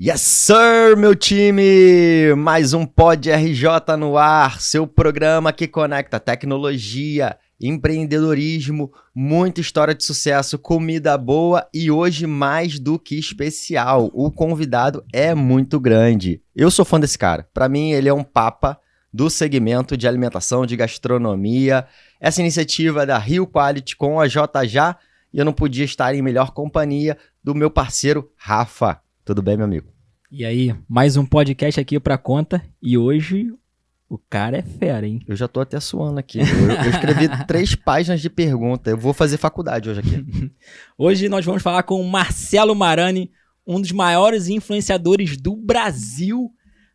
Yes, sir, meu time! Mais um Pod RJ no ar, seu programa que conecta tecnologia, empreendedorismo, muita história de sucesso, comida boa e hoje mais do que especial. O convidado é muito grande. Eu sou fã desse cara. Para mim, ele é um papa do segmento de alimentação, de gastronomia. Essa iniciativa da Rio Quality com a JJ e eu não podia estar em melhor companhia do meu parceiro Rafa. Tudo bem, meu amigo? E aí, mais um podcast aqui pra conta e hoje o cara é fera, hein? Eu já tô até suando aqui. Eu escrevi 3 páginas de pergunta. Eu vou fazer faculdade hoje aqui. Hoje nós vamos falar com o Marcelo Marani, um dos maiores influenciadores do Brasil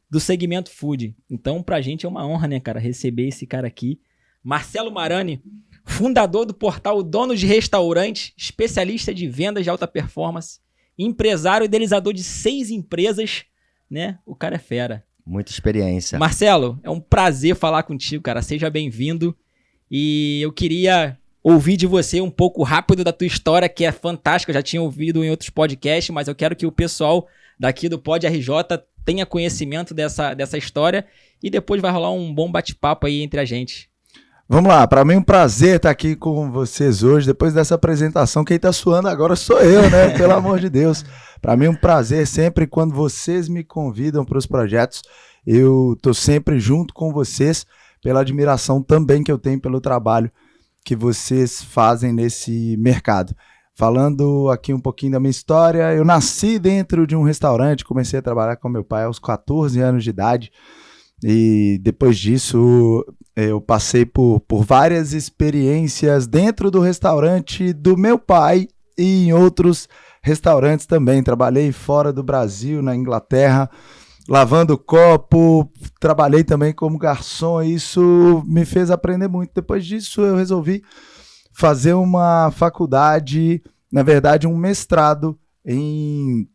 do segmento food. Então, pra gente é uma honra, né, cara, receber esse cara aqui. Marcelo Marani, fundador do portal Donos de Restaurante, especialista de vendas de alta performance, empresário e idealizador de 6 empresas, né? O cara é fera. Muita experiência. Marcelo, é um prazer falar contigo, cara. Seja bem-vindo. E eu queria ouvir de você um pouco rápido da tua história, que é fantástica. Eu já tinha ouvido em outros podcasts, mas eu quero que o pessoal daqui do Pod RJ tenha conhecimento dessa história e depois vai rolar um bom bate-papo aí entre a gente. Vamos lá, para mim é um prazer estar aqui com vocês hoje, depois dessa apresentação. Quem está suando agora sou eu, né? Pelo amor de Deus. Para mim é um prazer sempre quando vocês me convidam para os projetos. Eu estou sempre junto com vocês, pela admiração também que eu tenho pelo trabalho que vocês fazem nesse mercado. Falando aqui um pouquinho da minha história, eu nasci dentro de um restaurante, comecei a trabalhar com meu pai aos 14 anos de idade. E depois disso eu passei por várias experiências dentro do restaurante do meu pai e em outros restaurantes também. Trabalhei fora do Brasil, na Inglaterra, lavando copo, trabalhei também como garçom. Isso me fez aprender muito. Depois disso eu resolvi fazer uma faculdade, na verdade um mestrado em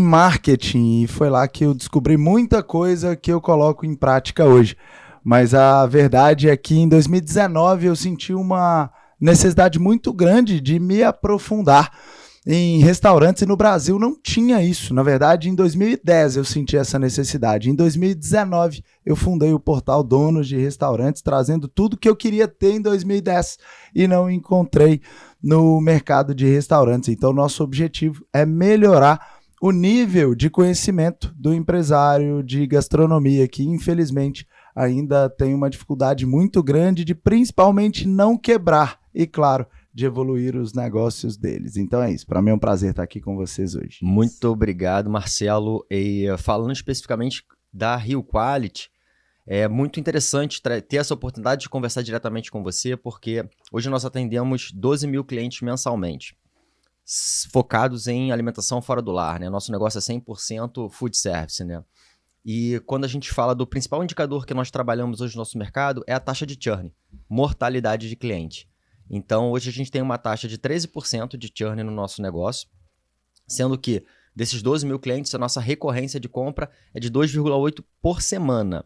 marketing, e foi lá que eu descobri muita coisa que eu coloco em prática hoje. Mas a verdade é que em 2019 eu senti uma necessidade muito grande de me aprofundar em restaurantes e no Brasil não tinha isso. Na verdade, em 2010 eu senti essa necessidade. Em 2019 eu fundei o portal Donos de Restaurantes, trazendo tudo que eu queria ter em 2010 e não encontrei no mercado de restaurantes. Então nosso objetivo é melhorar o nível de conhecimento do empresário de gastronomia, que infelizmente ainda tem uma dificuldade muito grande de principalmente não quebrar e, claro, de evoluir os negócios deles. Então é isso, para mim é um prazer estar aqui com vocês hoje. Muito obrigado, Marcelo. E falando especificamente da Rio Quality, é muito interessante ter essa oportunidade de conversar diretamente com você, porque hoje nós atendemos 12 mil clientes mensalmente, focados em alimentação fora do lar, né? Nosso negócio é 100% food service, né? E quando a gente fala do principal indicador que nós trabalhamos hoje no nosso mercado é a taxa de churn, mortalidade de cliente. Então, hoje a gente tem uma taxa de 13% de churn no nosso negócio, sendo que desses 12 mil clientes, a nossa recorrência de compra é de 2,8 por semana.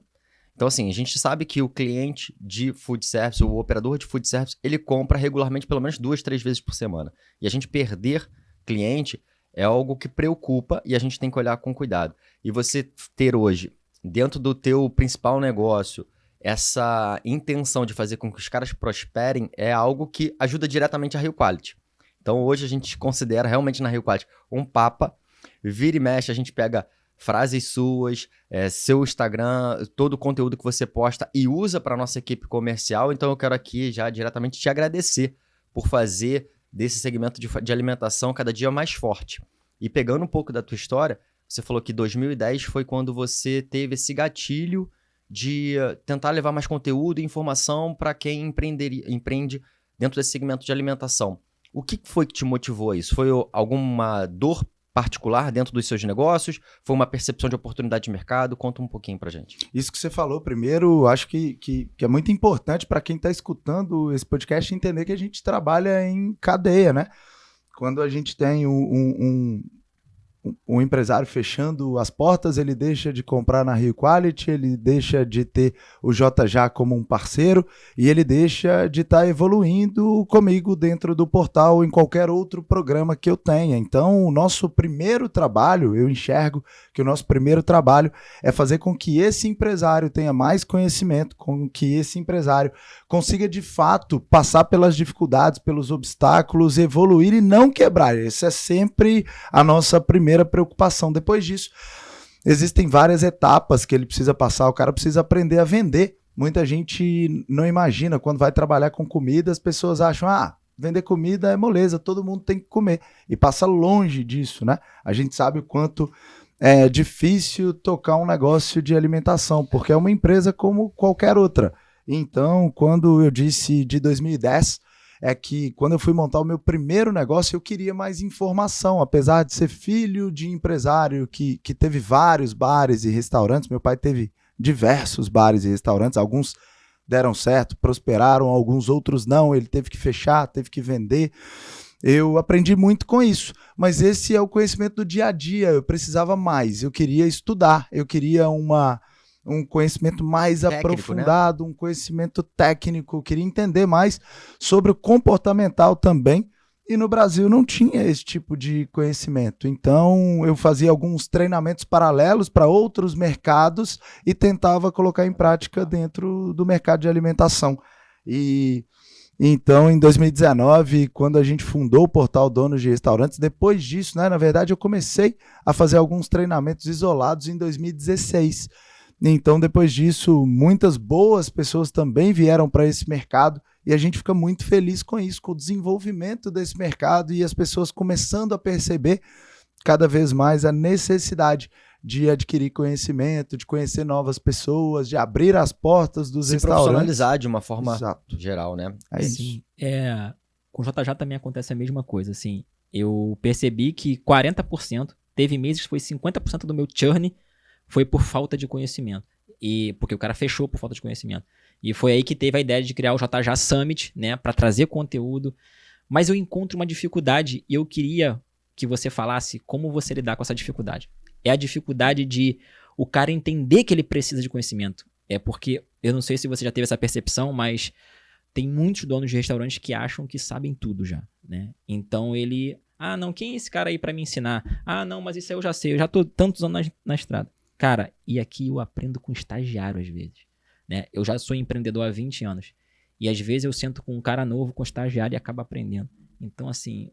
Então, assim, a gente sabe que o cliente de food service, o operador de food service, ele compra regularmente pelo menos 2, 3 vezes por semana. E a gente perder cliente é algo que preocupa e a gente tem que olhar com cuidado. E você ter hoje, dentro do teu principal negócio, essa intenção de fazer com que os caras prosperem é algo que ajuda diretamente a Rio Quality. Então, hoje a gente considera realmente na Rio Quality um papa. Vira e mexe, a gente pega frases suas, seu Instagram, todo o conteúdo que você posta e usa para a nossa equipe comercial. Então eu quero aqui já diretamente te agradecer por fazer desse segmento de alimentação cada dia mais forte. E pegando um pouco da tua história, você falou que 2010 foi quando você teve esse gatilho de tentar levar mais conteúdo e informação para quem empreende dentro desse segmento de alimentação. O que foi que te motivou a isso? Foi alguma dor particular dentro dos seus negócios? Foi uma percepção de oportunidade de mercado? Conta um pouquinho pra gente. Isso que você falou primeiro, acho que é muito importante para quem está escutando esse podcast entender que a gente trabalha em cadeia, né? Quando a gente tem um empresário fechando as portas, ele deixa de comprar na Rio Quality, ele deixa de ter o JJ como um parceiro e ele deixa de estar evoluindo comigo dentro do portal ou em qualquer outro programa que eu tenha. Então, o nosso primeiro trabalho, eu enxergo que o nosso primeiro trabalho é fazer com que esse empresário tenha mais conhecimento, com que esse empresário consiga de fato passar pelas dificuldades, pelos obstáculos, evoluir e não quebrar. Essa é sempre a nossa primeira preocupação. Depois disso, existem várias etapas que ele precisa passar. O cara precisa aprender a vender. Muita gente não imagina, quando vai trabalhar com comida, as pessoas acham, vender comida é moleza, todo mundo tem que comer. E passa longe disso, né? A gente sabe o quanto é difícil tocar um negócio de alimentação, porque é uma empresa como qualquer outra. Então, quando eu disse de 2010, é que quando eu fui montar o meu primeiro negócio, eu queria mais informação. Apesar de ser filho de empresário que teve vários bares e restaurantes, meu pai teve diversos bares e restaurantes, alguns deram certo, prosperaram, alguns outros não, ele teve que fechar, teve que vender. Eu aprendi muito com isso, mas esse é o conhecimento do dia a dia, eu precisava mais, eu queria estudar, eu queria um conhecimento mais técnico, aprofundado, né? Um conhecimento técnico, eu queria entender mais sobre o comportamental também, e no Brasil não tinha esse tipo de conhecimento. Então eu fazia alguns treinamentos paralelos para outros mercados e tentava colocar em prática dentro do mercado de alimentação. E então, em 2019, quando a gente fundou o portal Donos de Restaurantes, depois disso, né, na verdade, eu comecei a fazer alguns treinamentos isolados em 2016. Então, depois disso, muitas boas pessoas também vieram para esse mercado e a gente fica muito feliz com isso, com o desenvolvimento desse mercado e as pessoas começando a perceber cada vez mais a necessidade de adquirir conhecimento, de conhecer novas pessoas, de abrir as portas dos restaurantes. Se profissionalizar de uma forma geral, né? É isso. Com o JJ também acontece a mesma coisa. Assim, eu percebi que 40%, teve meses que foi 50% do meu churn, foi por falta de conhecimento. Porque o cara fechou por falta de conhecimento. E foi aí que teve a ideia de criar o JJ Summit, né, para trazer conteúdo. Mas eu encontro uma dificuldade e eu queria que você falasse como você lidar com essa dificuldade. É a dificuldade de o cara entender que ele precisa de conhecimento. É porque, eu não sei se você já teve essa percepção, mas tem muitos donos de restaurantes que acham que sabem tudo já, né? Então ele, não, quem é esse cara aí para me ensinar? Não, mas isso aí eu já sei, eu já tô tantos anos na estrada. Cara, e aqui eu aprendo com estagiário às vezes, né? Eu já sou empreendedor há 20 anos. E às vezes eu sento com um cara novo, com estagiário e acabo aprendendo. Então, assim,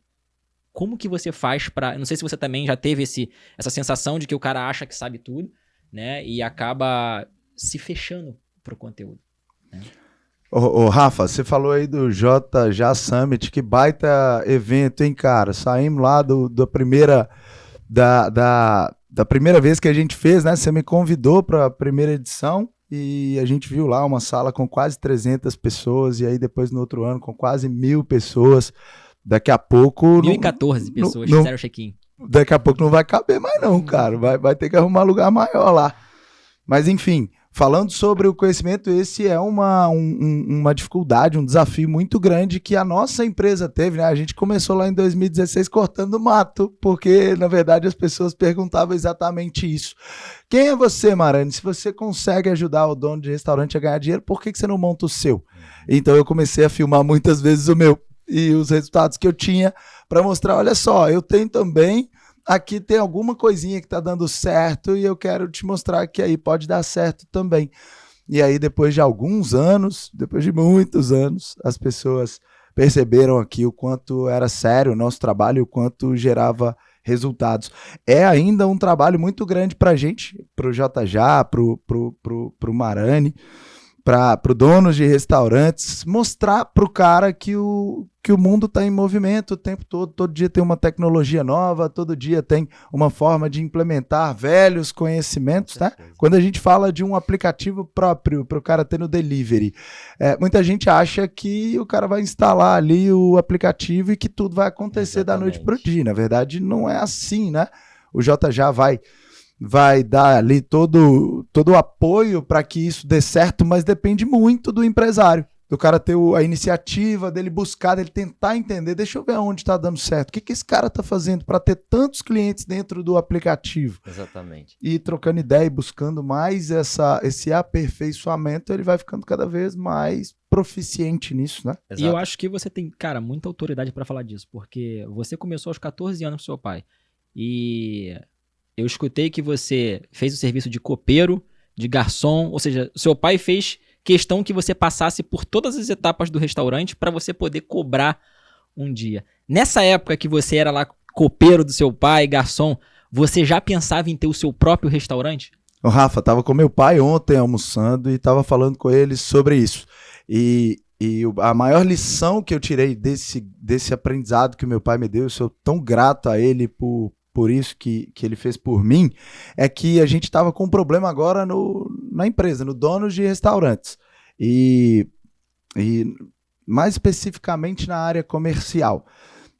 como que você faz pra... Eu não sei se você também já teve essa sensação de que o cara acha que sabe tudo, né? E acaba se fechando pro conteúdo, né? Ô, Rafa, você falou aí do JJ Summit, que baita evento, hein, cara? Saímos lá da primeira vez que a gente fez, né? Você me convidou para a primeira edição e a gente viu lá uma sala com quase 300 pessoas e aí depois no outro ano com quase 1.000 pessoas. Daqui a pouco... 1.014 pessoas fizeram o check-in. Daqui a pouco não vai caber mais não, cara. Vai ter que arrumar lugar maior lá. Mas enfim, falando sobre o conhecimento, esse é uma dificuldade, um desafio muito grande que a nossa empresa teve, né? A gente começou lá em 2016 cortando mato, porque, na verdade, as pessoas perguntavam exatamente isso. Quem é você, Marani? Se você consegue ajudar o dono de restaurante a ganhar dinheiro, por que você não monta o seu? Então eu comecei a filmar muitas vezes o meu e os resultados que eu tinha para mostrar, olha só, eu tenho também... Aqui tem alguma coisinha que está dando certo e eu quero te mostrar que aí pode dar certo também. E aí, depois de alguns anos, depois de muitos anos, as pessoas perceberam aqui o quanto era sério o nosso trabalho e o quanto gerava resultados. É ainda um trabalho muito grande para a gente, para o JJ, para o Marani, para o dono de restaurantes, mostrar para o cara que o mundo está em movimento o tempo todo dia tem uma tecnologia nova, todo dia tem uma forma de implementar velhos conhecimentos, né? Quando a gente fala de um aplicativo próprio para o cara ter no delivery, muita gente acha que o cara vai instalar ali o aplicativo e que tudo vai acontecer da noite para o dia. Na verdade, não é assim, né? O JJ vai dar ali todo o apoio para que isso dê certo, mas depende muito do empresário. do cara ter a iniciativa, dele buscar, dele tentar entender, deixa eu ver onde está dando certo, o que esse cara está fazendo para ter tantos clientes dentro do aplicativo. Exatamente. E trocando ideia e buscando mais esse aperfeiçoamento, ele vai ficando cada vez mais proficiente nisso, né? Exato. E eu acho que você tem, cara, muita autoridade para falar disso, porque você começou aos 14 anos com seu pai, e eu escutei que você fez o serviço de copeiro, de garçom, ou seja, seu pai fez questão que você passasse por todas as etapas do restaurante para você poder cobrar um dia. Nessa época que você era lá copeiro do seu pai, garçom, você já pensava em ter o seu próprio restaurante? O Rafa, tava com meu pai ontem almoçando e tava falando com ele sobre isso. E a maior lição que eu tirei desse aprendizado que o meu pai me deu, eu sou tão grato a ele por isso que ele fez por mim, é que a gente estava com um problema agora na empresa, no dono de restaurantes. E mais especificamente na área comercial.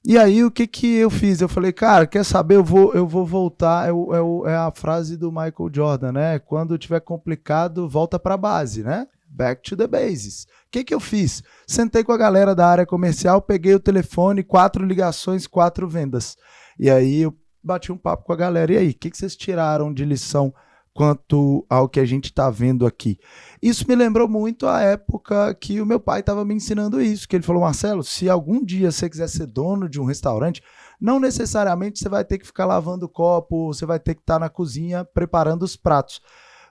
E aí o que eu fiz? Eu falei, cara, quer saber? Eu vou voltar, é a frase do Michael Jordan, né? Quando tiver complicado, volta para a base, né? Back to the bases. O que eu fiz? Sentei com a galera da área comercial, peguei o telefone, 4 ligações, 4 vendas. E aí eu bati um papo com a galera. E aí, o que vocês tiraram de lição quanto ao que a gente está vendo aqui? Isso me lembrou muito a época que o meu pai estava me ensinando isso, que ele falou, Marcelo, se algum dia você quiser ser dono de um restaurante, não necessariamente você vai ter que ficar lavando o copo, você vai ter que estar na cozinha preparando os pratos,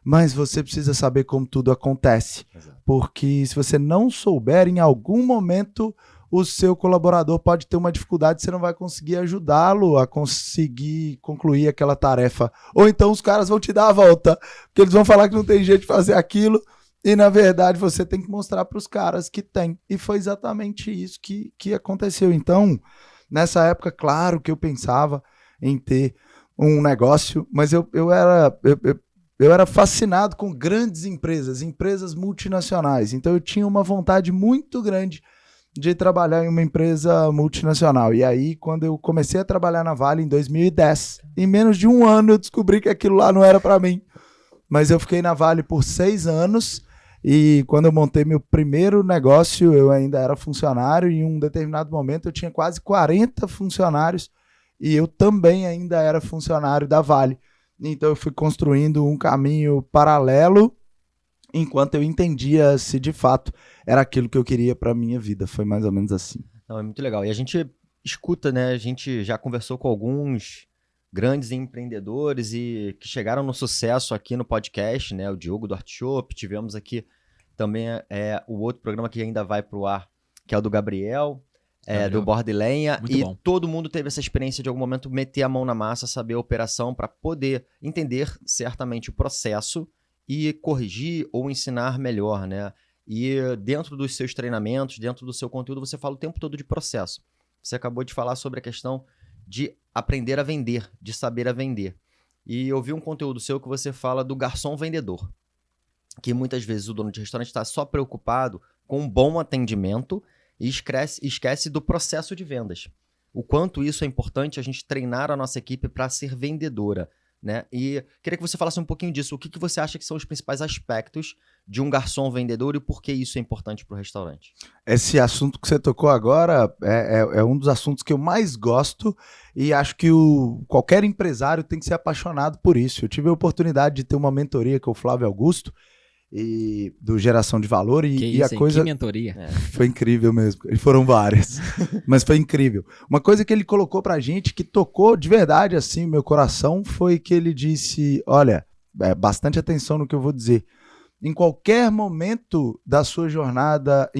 mas você precisa saber como tudo acontece. Exato. Porque se você não souber, em algum momento o seu colaborador pode ter uma dificuldade, você não vai conseguir ajudá-lo a conseguir concluir aquela tarefa. Ou então os caras vão te dar a volta, porque eles vão falar que não tem jeito de fazer aquilo, e na verdade você tem que mostrar para os caras que tem. E foi exatamente isso que aconteceu. Então, nessa época, claro que eu pensava em ter um negócio, mas eu era fascinado com grandes empresas multinacionais. Então eu tinha uma vontade muito grande de trabalhar em uma empresa multinacional. E aí, quando eu comecei a trabalhar na Vale em 2010, em menos de um ano eu descobri que aquilo lá não era para mim. Mas eu fiquei na Vale por 6 anos e quando eu montei meu primeiro negócio, eu ainda era funcionário e em um determinado momento eu tinha quase 40 funcionários e eu também ainda era funcionário da Vale. Então eu fui construindo um caminho paralelo enquanto eu entendia se de fato era aquilo que eu queria para minha vida. Foi mais ou menos assim. Não, é muito legal. E a gente escuta, né? A gente já conversou com alguns grandes empreendedores e que chegaram no sucesso aqui no podcast, né? O Diogo do Artshop, tivemos aqui também o outro programa que ainda vai pro ar, que é o do Gabriel, do Borda e Lenha. Muito bom. Todo mundo teve essa experiência de algum momento meter a mão na massa, saber a operação para poder entender certamente o processo e corrigir ou ensinar melhor, né? E dentro dos seus treinamentos, dentro do seu conteúdo, você fala o tempo todo de processo. Você acabou de falar sobre a questão de aprender a vender, de saber a vender. E eu vi um conteúdo seu que você fala do garçom vendedor, que muitas vezes o dono de restaurante está só preocupado com um bom atendimento e esquece do processo de vendas. O quanto isso é importante a gente treinar a nossa equipe para ser vendedora, né? E queria que você falasse um pouquinho disso. O que você acha que são os principais aspectos de um garçom vendedor e por que isso é importante para o restaurante? Esse assunto que você tocou agora é um dos assuntos que eu mais gosto e acho que qualquer empresário tem que ser apaixonado por isso. Eu tive a oportunidade de ter uma mentoria com o Flávio Augusto e do Geração de Valor e a coisa... Que mentoria? Foi incrível mesmo. E foram várias, mas foi incrível. Uma coisa que ele colocou pra gente que tocou de verdade assim meu coração foi que ele disse, olha, bastante atenção no que eu vou dizer. Em qualquer momento da sua jornada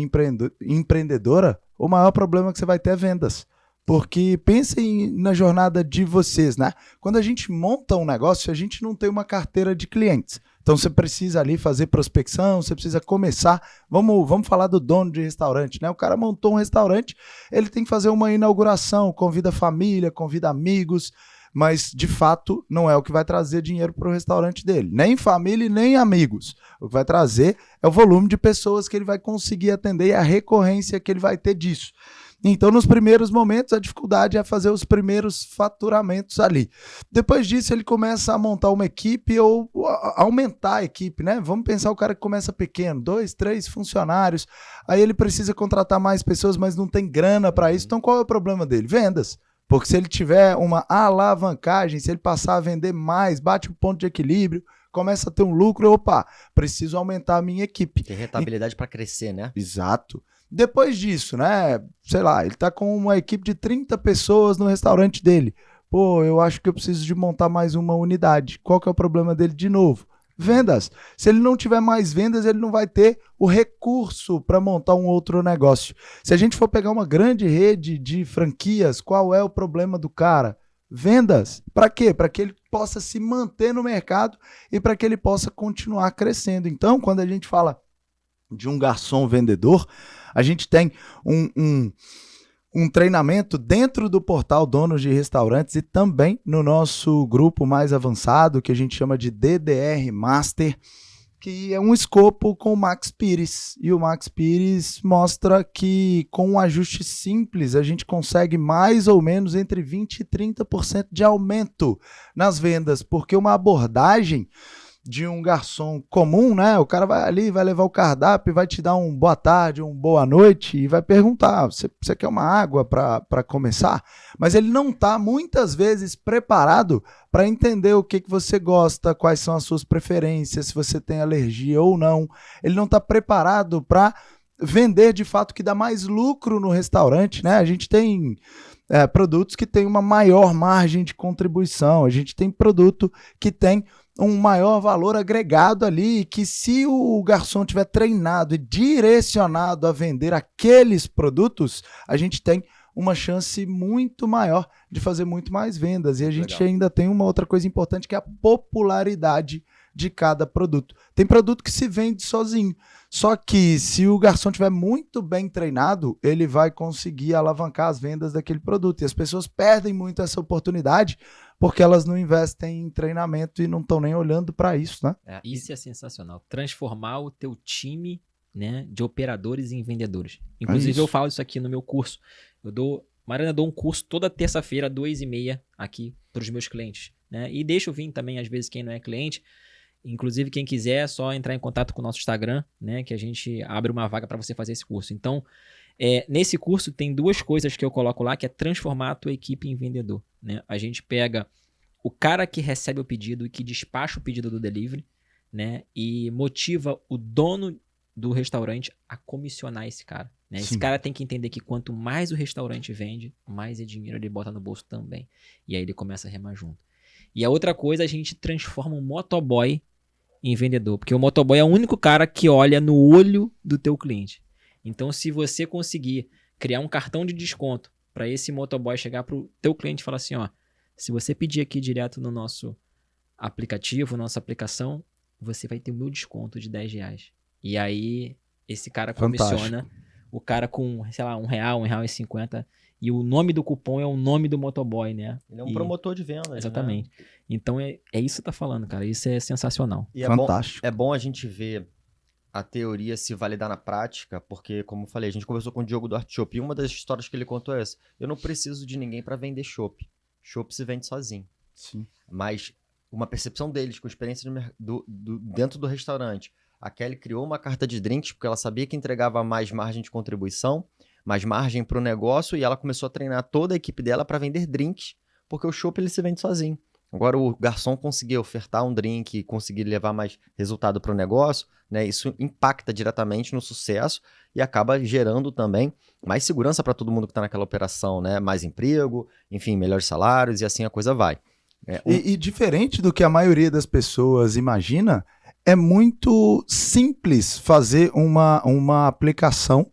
empreendedora, o maior problema que você vai ter é vendas. Porque pensem na jornada de vocês, né? Quando a gente monta um negócio, a gente não tem uma carteira de clientes. Então você precisa ali fazer prospecção, você precisa começar. Vamos falar do dono de restaurante, né? O cara montou um restaurante, ele tem que fazer uma inauguração, convida a família, convida amigos, mas de fato não é o que vai trazer dinheiro para o restaurante dele. Nem família e nem amigos. O que vai trazer é o volume de pessoas que ele vai conseguir atender e a recorrência que ele vai ter disso. Então, nos primeiros momentos, a dificuldade é fazer os primeiros faturamentos ali. Depois disso, ele começa a montar uma equipe ou aumentar a equipe, né? Vamos pensar o cara que começa pequeno, 2, 3 funcionários, aí ele precisa contratar mais pessoas, mas não tem grana para isso. Então, qual é o problema dele? Vendas. Porque se ele tiver uma alavancagem, se ele passar a vender mais, bate o ponto de equilíbrio, começa a ter um lucro, opa, preciso aumentar a minha equipe. Tem rentabilidade para crescer, né? Exato. Depois disso, né, sei lá, ele tá com uma equipe de 30 pessoas no restaurante dele. Pô, eu acho que eu preciso de montar mais uma unidade. Qual que é o problema dele de novo? Vendas. Se ele não tiver mais vendas, ele não vai ter o recurso para montar um outro negócio. Se a gente for pegar uma grande rede de franquias, qual é o problema do cara? Vendas. Para quê? Para que ele possa se manter no mercado e para que ele possa continuar crescendo. Então, quando a gente fala de um garçom vendedor, a gente tem um treinamento dentro do portal Donos de Restaurantes e também no nosso grupo mais avançado, que a gente chama de DDR Master, que é um escopo com o Max Pires. E o Max Pires mostra que com um ajuste simples a gente consegue mais ou menos entre 20% e 30% de aumento nas vendas, porque uma abordagem de um garçom comum, né? O cara vai ali, vai levar o cardápio, vai te dar um boa tarde, um boa noite e vai perguntar, você quer uma água para começar? Mas ele não está muitas vezes preparado para entender o que você gosta, quais são as suas preferências, se você tem alergia ou não. Ele não está preparado para vender de fato que dá mais lucro no restaurante, né? A gente tem produtos que têm uma maior margem de contribuição, a gente tem produto que tem um maior valor agregado ali, que se o garçom tiver treinado e direcionado a vender aqueles produtos, a gente tem uma chance muito maior de fazer muito mais vendas. E a gente ainda tem uma outra coisa importante, que é a popularidade de cada produto. Tem produto que se vende sozinho, só que se o garçom estiver muito bem treinado, ele vai conseguir alavancar as vendas daquele produto. E as pessoas perdem muito essa oportunidade porque elas não investem em treinamento e não estão nem olhando para isso, né? Isso é sensacional. Transformar o teu time, né, de operadores em vendedores. Inclusive, eu falo isso aqui no meu curso. Mariana, eu dou um curso toda terça-feira, 2h30, aqui para os meus clientes, né? E deixo vir também, às vezes, quem não é cliente. Inclusive, quem quiser, é só entrar em contato com o nosso Instagram, né? Que a gente abre uma vaga para você fazer esse curso. Então, nesse curso tem 2 coisas que eu coloco lá, que é transformar a tua equipe em vendedor, né? A gente pega o cara que recebe o pedido e que despacha o pedido do delivery, né? E motiva o dono do restaurante a comissionar esse cara, né? Esse cara tem que entender que quanto mais o restaurante vende, mais dinheiro ele bota no bolso também. E aí ele começa a remar junto. E a outra coisa, a gente transforma um motoboy em vendedor, porque o motoboy é o único cara que olha no olho do teu cliente. Então, se você conseguir criar um cartão de desconto para esse motoboy chegar para o teu cliente e falar assim, ó, se você pedir aqui direto no nosso aplicativo, nossa aplicação, você vai ter o meu desconto de R$10. E aí, esse cara comissiona o cara com, sei lá, R$1, R$1,50, e o nome do cupom é o nome do motoboy, né? Ele é um promotor de vendas. Exatamente. Né? Então, é isso que tá falando, cara. Isso é sensacional. E fantástico. É bom a gente ver a teoria se validar na prática, porque, como eu falei, a gente conversou com o Diogo do Art Shop, e uma das histórias que ele contou é essa: eu não preciso de ninguém para vender chopp. Chopp se vende sozinho. Sim. Mas uma percepção deles, com experiência dentro do restaurante. A Kelly criou uma carta de drinks porque ela sabia que entregava mais margem de contribuição, mais margem para o negócio, e ela começou a treinar toda a equipe dela para vender drinks, porque o chopp ele se vende sozinho. Agora, o garçom conseguir ofertar um drink e conseguir levar mais resultado para o negócio, né, isso impacta diretamente no sucesso e acaba gerando também mais segurança para todo mundo que está naquela operação, né? Mais emprego, enfim, melhores salários, e assim a coisa vai. E diferente do que a maioria das pessoas imagina, é muito simples fazer uma aplicação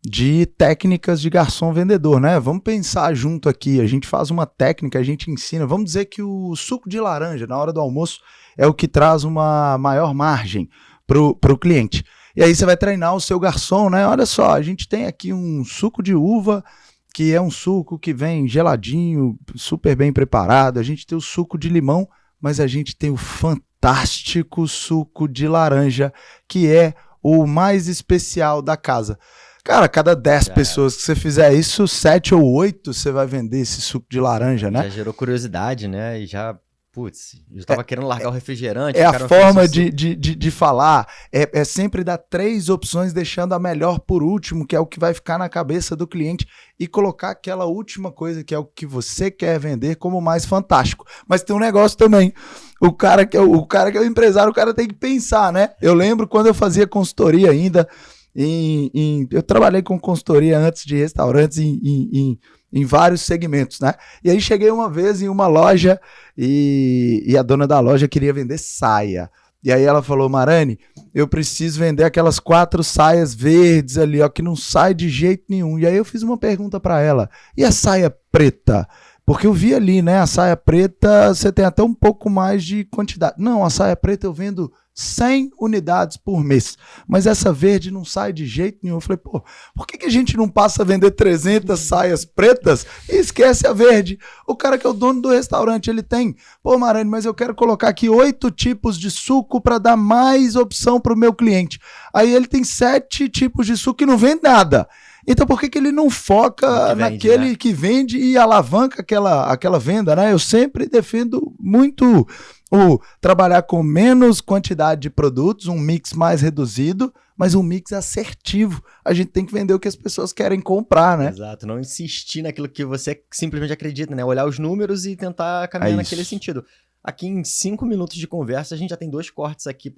de técnicas de garçom vendedor, né? Vamos pensar junto aqui, a gente faz uma técnica, a gente ensina, vamos dizer que o suco de laranja na hora do almoço é o que traz uma maior margem pro cliente. E aí você vai treinar o seu garçom, né? Olha só, a gente tem aqui um suco de uva, que é um suco que vem geladinho, super bem preparado, a gente tem o suco de limão, mas a gente tem o fantástico suco de laranja, que é o mais especial da casa. Cara, cada 10 Já pessoas que você fizer isso, 7 ou 8 você vai vender esse suco de laranja, né? Já gerou curiosidade, né? E já, putz, eu tava querendo largar o refrigerante. É o a cara forma oferece de falar, é sempre dar 3 opções, deixando a melhor por último, que é o que vai ficar na cabeça do cliente, e colocar aquela última coisa, que é o que você quer vender, como mais fantástico. Mas tem um negócio também, o cara que é o empresário, o cara tem que pensar, né? Eu lembro quando eu fazia consultoria ainda, eu trabalhei com consultoria antes de restaurantes em vários segmentos, né? E aí cheguei uma vez em uma loja e a dona da loja queria vender saia. E aí ela falou, Marani, eu preciso vender aquelas 4 saias verdes ali, ó, que não sai de jeito nenhum. E aí eu fiz uma pergunta para ela, e a saia preta? Porque eu vi ali, né, a saia preta, você tem até um pouco mais de quantidade. Não, a saia preta eu vendo 100 unidades por mês, mas essa verde não sai de jeito nenhum. Eu falei, pô, por que a gente não passa a vender 300 saias pretas e esquece a verde? O cara que é o dono do restaurante, ele tem, pô, Marani, mas eu quero colocar aqui 8 tipos de suco para dar mais opção para o meu cliente. Aí ele tem 7 tipos de suco e não vende nada. Então por que ele não foca naquele que vende e alavanca aquela venda, né? Eu sempre defendo muito o trabalhar com menos quantidade de produtos, um mix mais reduzido, mas um mix assertivo. A gente tem que vender o que as pessoas querem comprar, né? Exato, não insistir naquilo que você simplesmente acredita, né? Olhar os números e tentar caminhar naquele sentido. Aqui em 5 minutos de conversa, a gente já tem 2 cortes aqui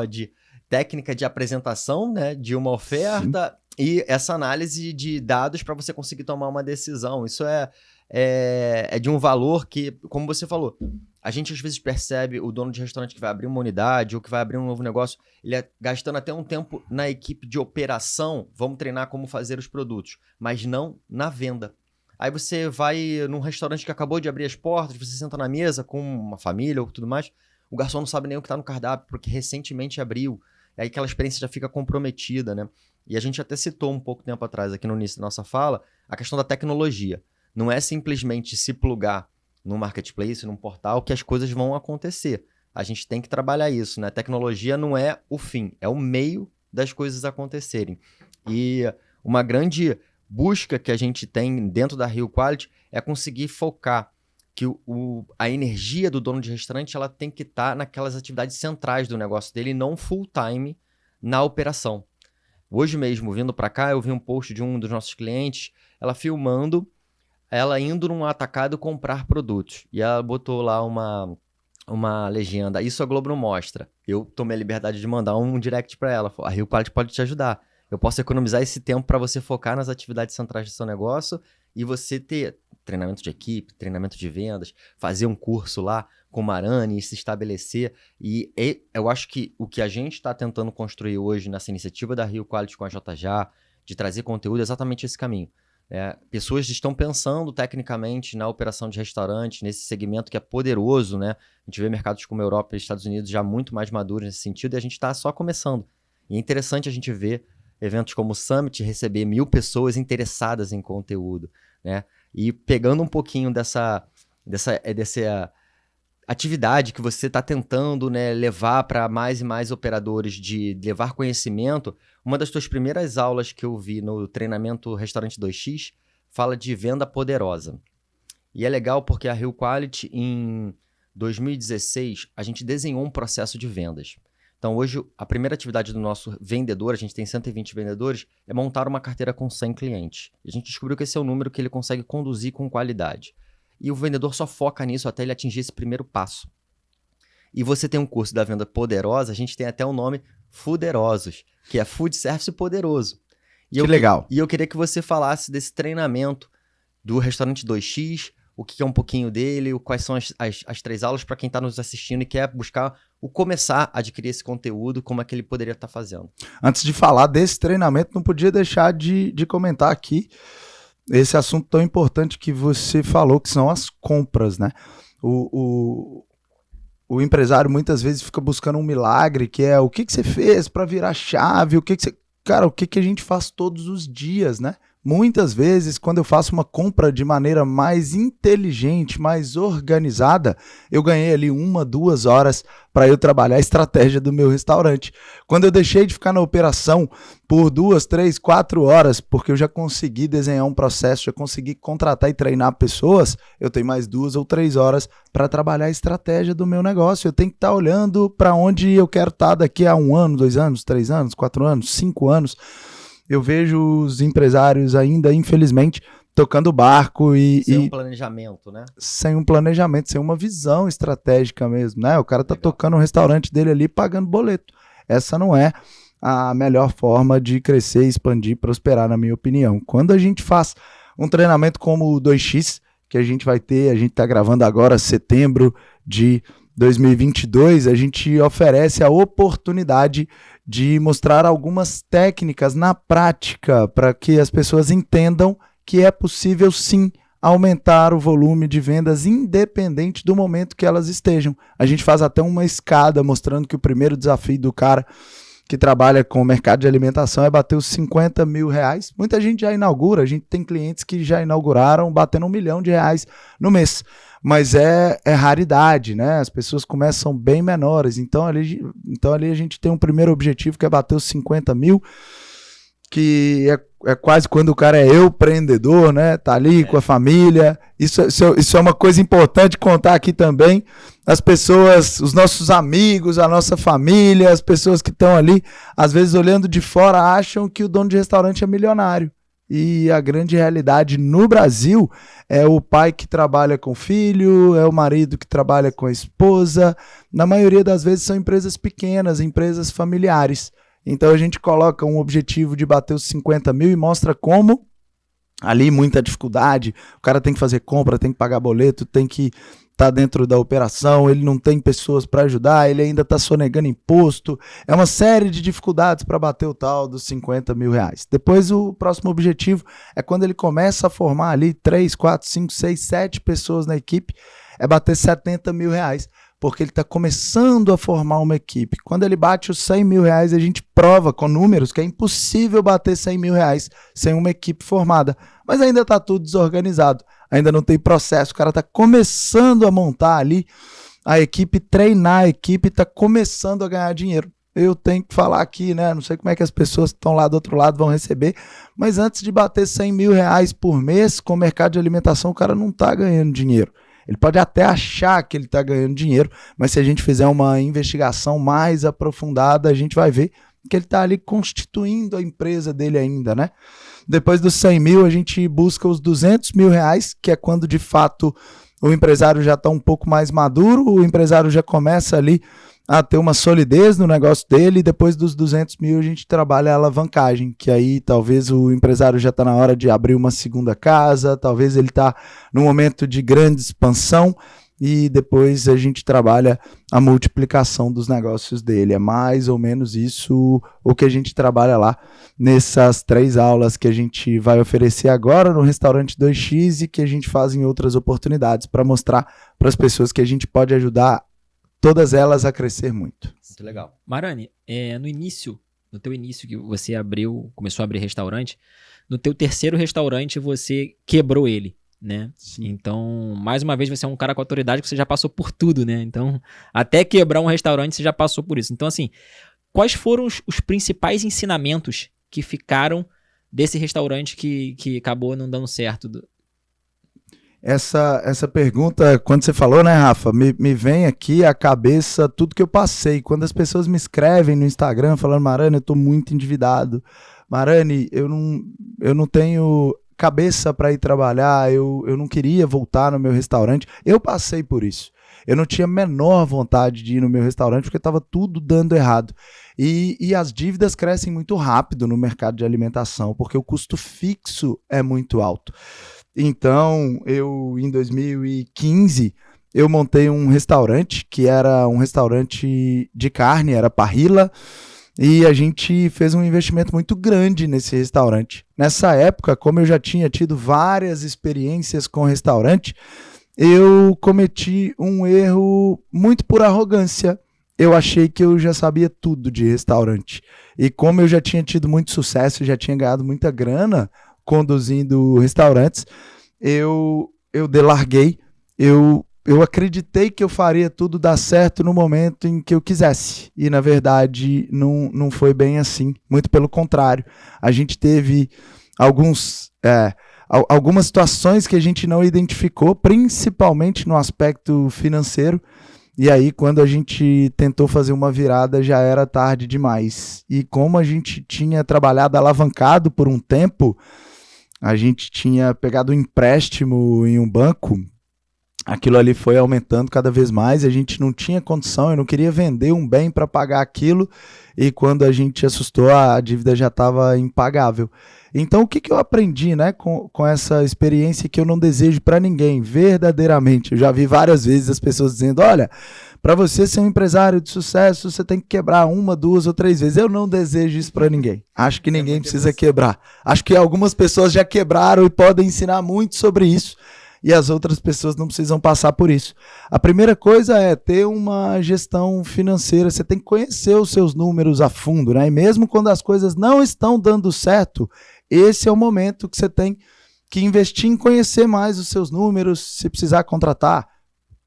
de técnica de apresentação, né? De uma oferta. Sim. E essa análise de dados para você conseguir tomar uma decisão. Isso é de um valor que, como você falou, a gente às vezes percebe o dono de restaurante que vai abrir uma unidade ou que vai abrir um novo negócio, ele gastando até um tempo na equipe de operação, vamos treinar como fazer os produtos, mas não na venda. Aí você vai num restaurante que acabou de abrir as portas, você senta na mesa com uma família ou tudo mais, o garçom não sabe nem o que está no cardápio, porque recentemente abriu, aí aquela experiência já fica comprometida, né? E a gente até citou um pouco tempo atrás, aqui no início da nossa fala, a questão da tecnologia. Não é simplesmente se plugar num marketplace, num portal, que as coisas vão acontecer. A gente tem que trabalhar isso, né? A tecnologia não é o fim, é o meio das coisas acontecerem. E uma grande busca que a gente tem dentro da Rio Quality é conseguir focar que a energia do dono de restaurante ela tem que estar naquelas atividades centrais do negócio dele e não full time na operação. Hoje mesmo, vindo para cá, eu vi um post de um dos nossos clientes, ela filmando, ela indo num atacado comprar produtos. E ela botou lá uma legenda, isso a Globo não mostra. Eu tomei a liberdade de mandar um direct para ela. A Rio Quality pode te ajudar. Eu posso economizar esse tempo para você focar nas atividades centrais do seu negócio e você ter treinamento de equipe, treinamento de vendas, fazer um curso lá com o Marani e se estabelecer. E eu acho que o que a gente está tentando construir hoje nessa iniciativa da Rio Quality com a JJ, de trazer conteúdo, é exatamente esse caminho. Pessoas estão pensando tecnicamente na operação de restaurante, nesse segmento que é poderoso, né? A gente vê mercados como Europa e Estados Unidos já muito mais maduros nesse sentido e a gente está só começando. E é interessante a gente ver eventos como o Summit receber 1000 pessoas interessadas em conteúdo, né? E pegando um pouquinho dessa atividade que você está tentando, né, levar para mais e mais operadores, de levar conhecimento, uma das suas primeiras aulas que eu vi no treinamento Restaurante 2X fala de venda poderosa. E é legal porque a Rio Quality, em 2016, a gente desenhou um processo de vendas. Então, hoje, a primeira atividade do nosso vendedor, a gente tem 120 vendedores, é montar uma carteira com 100 clientes. E a gente descobriu que esse é o número que ele consegue conduzir com qualidade. E o vendedor só foca nisso até ele atingir esse primeiro passo. E você tem um curso da venda poderosa, a gente tem até o nome Fooderosos, que é Food Service Poderoso. Que legal. E eu queria que você falasse desse treinamento do Restaurante 2X, o que é um pouquinho dele, quais são as 3 aulas para quem está nos assistindo e quer buscar começar a adquirir esse conteúdo, como é que ele poderia estar fazendo. Antes de falar desse treinamento, não podia deixar de comentar aqui esse assunto tão importante que você falou, que são as compras, né? O empresário muitas vezes fica buscando um milagre, que é o que você fez para virar chave, Cara, o que a gente faz todos os dias, né? muitas vezes, quando eu faço uma compra de maneira mais inteligente, mais organizada, eu ganhei ali 1, 2 horas para eu trabalhar a estratégia do meu restaurante. Quando eu deixei de ficar na operação por 2, 3, 4 horas, porque eu já consegui desenhar um processo, já consegui contratar e treinar pessoas, eu tenho mais 2 ou 3 horas para trabalhar a estratégia do meu negócio. Eu tenho que estar olhando para onde eu quero estar daqui a 1 ano, 2 anos, 3 anos, 4 anos, 5 anos. Eu vejo os empresários ainda, infelizmente, tocando barco sem um planejamento, né? Sem um planejamento, sem uma visão estratégica mesmo, né? O cara tá tocando um restaurante dele ali pagando boleto. Essa não é a melhor forma de crescer, expandir, prosperar, na minha opinião. Quando a gente faz um treinamento como o 2X, que a gente vai ter, a gente tá gravando agora, setembro de 2022, a gente oferece a oportunidade de mostrar algumas técnicas na prática para que as pessoas entendam que é possível sim aumentar o volume de vendas independente do momento que elas estejam. A gente faz até uma escada mostrando que o primeiro desafio do cara que trabalha com o mercado de alimentação é bater os 50 mil reais. Muita gente já inaugura, a gente tem clientes que já inauguraram batendo R$1 milhão no mês. Mas é raridade, né? As pessoas começam bem menores. Então ali a gente tem um primeiro objetivo que é bater os 50 mil, que é quase quando o cara é empreendedor, né? Tá ali com a família. Isso é uma coisa importante contar aqui também. As pessoas, os nossos amigos, a nossa família, as pessoas que estão ali, às vezes olhando de fora, acham que o dono de restaurante é milionário. E a grande realidade no Brasil é o pai que trabalha com o filho, é o marido que trabalha com a esposa. Na maioria das vezes são empresas pequenas, empresas familiares. Então a gente coloca um objetivo de bater os 50 mil e mostra como ali muita dificuldade, o cara tem que fazer compra, tem que pagar boleto, tem que estar dentro da operação, ele não tem pessoas para ajudar, ele ainda está sonegando imposto, é uma série de dificuldades para bater o tal dos 50 mil reais. Depois o próximo objetivo é quando ele começa a formar ali 3, 4, 5, 6, 7 pessoas na equipe, é bater 70 mil reais. Porque ele está começando a formar uma equipe. Quando ele bate os 100 mil reais, a gente prova com números que é impossível bater 100 mil reais sem uma equipe formada. Mas ainda está tudo desorganizado, ainda não tem processo. O cara está começando a montar ali a equipe, treinar a equipe, está começando a ganhar dinheiro. Eu tenho que falar aqui, né? Não sei como é que as pessoas que estão lá do outro lado vão receber, mas antes de bater 100 mil reais por mês com o mercado de alimentação, o cara não está ganhando dinheiro. Ele pode até achar que ele está ganhando dinheiro, mas se a gente fizer uma investigação mais aprofundada, a gente vai ver que ele está ali constituindo a empresa dele ainda, né? Depois dos 100 mil, a gente busca os 200 mil reais, que é quando de fato o empresário já está um pouco mais maduro, o empresário já começa ali a ter uma solidez no negócio dele, e depois dos 200 mil a gente trabalha a alavancagem, que aí talvez o empresário já está na hora de abrir uma segunda casa, talvez ele está no momento de grande expansão, e depois a gente trabalha a multiplicação dos negócios dele. É mais ou menos isso o que a gente trabalha lá nessas 3 aulas que a gente vai oferecer agora no Restaurante 2X e que a gente faz em outras oportunidades para mostrar para as pessoas que a gente pode ajudar todas elas a crescer muito. Muito legal. Marani, no teu início que você começou a abrir restaurante, no teu terceiro restaurante você quebrou ele, né? Sim. Então, mais uma vez, você é um cara com autoridade que você já passou por tudo, né? Então, até quebrar um restaurante você já passou por isso. Então, assim, quais foram os principais ensinamentos que ficaram desse restaurante que acabou não dando certo? Essa pergunta, quando você falou, né, Rafa, me vem aqui à cabeça tudo que eu passei. Quando as pessoas me escrevem no Instagram falando, Marani, eu tô muito endividado. Marani, eu não tenho cabeça para ir trabalhar, eu não queria voltar no meu restaurante. Eu passei por isso. Eu não tinha a menor vontade de ir no meu restaurante porque estava tudo dando errado. E as dívidas crescem muito rápido no mercado de alimentação, porque o custo fixo é muito alto. Então, em 2015, eu montei um restaurante, que era um restaurante de carne, era Parrilla, e a gente fez um investimento muito grande nesse restaurante. Nessa época, como eu já tinha tido várias experiências com restaurante, eu cometi um erro muito por arrogância. Eu achei que eu já sabia tudo de restaurante. E como eu já tinha tido muito sucesso, já tinha ganhado muita grana conduzindo restaurantes, eu delarguei, eu acreditei que eu faria tudo dar certo no momento em que eu quisesse. E, na verdade, não foi bem assim. Muito pelo contrário. A gente teve algumas situações que a gente não identificou, principalmente no aspecto financeiro. E aí, quando a gente tentou fazer uma virada, já era tarde demais. E como a gente tinha trabalhado alavancado por um tempo, a gente tinha pegado um empréstimo em um banco. Aquilo ali foi aumentando cada vez mais, a gente não tinha condição, eu não queria vender um bem para pagar aquilo, e quando a gente assustou, a dívida já estava impagável. Então, o que eu aprendi, né, com essa experiência que eu não desejo para ninguém, verdadeiramente? Eu já vi várias vezes as pessoas dizendo, olha, para você ser um empresário de sucesso, você tem que quebrar 1, 2 ou 3 vezes. Eu não desejo isso para ninguém. Acho que ninguém precisa quebrar. Acho que algumas pessoas já quebraram e podem ensinar muito sobre isso, e as outras pessoas não precisam passar por isso. A primeira coisa é ter uma gestão financeira, você tem que conhecer os seus números a fundo, né? E mesmo quando as coisas não estão dando certo, esse é o momento que você tem que investir em conhecer mais os seus números, se precisar contratar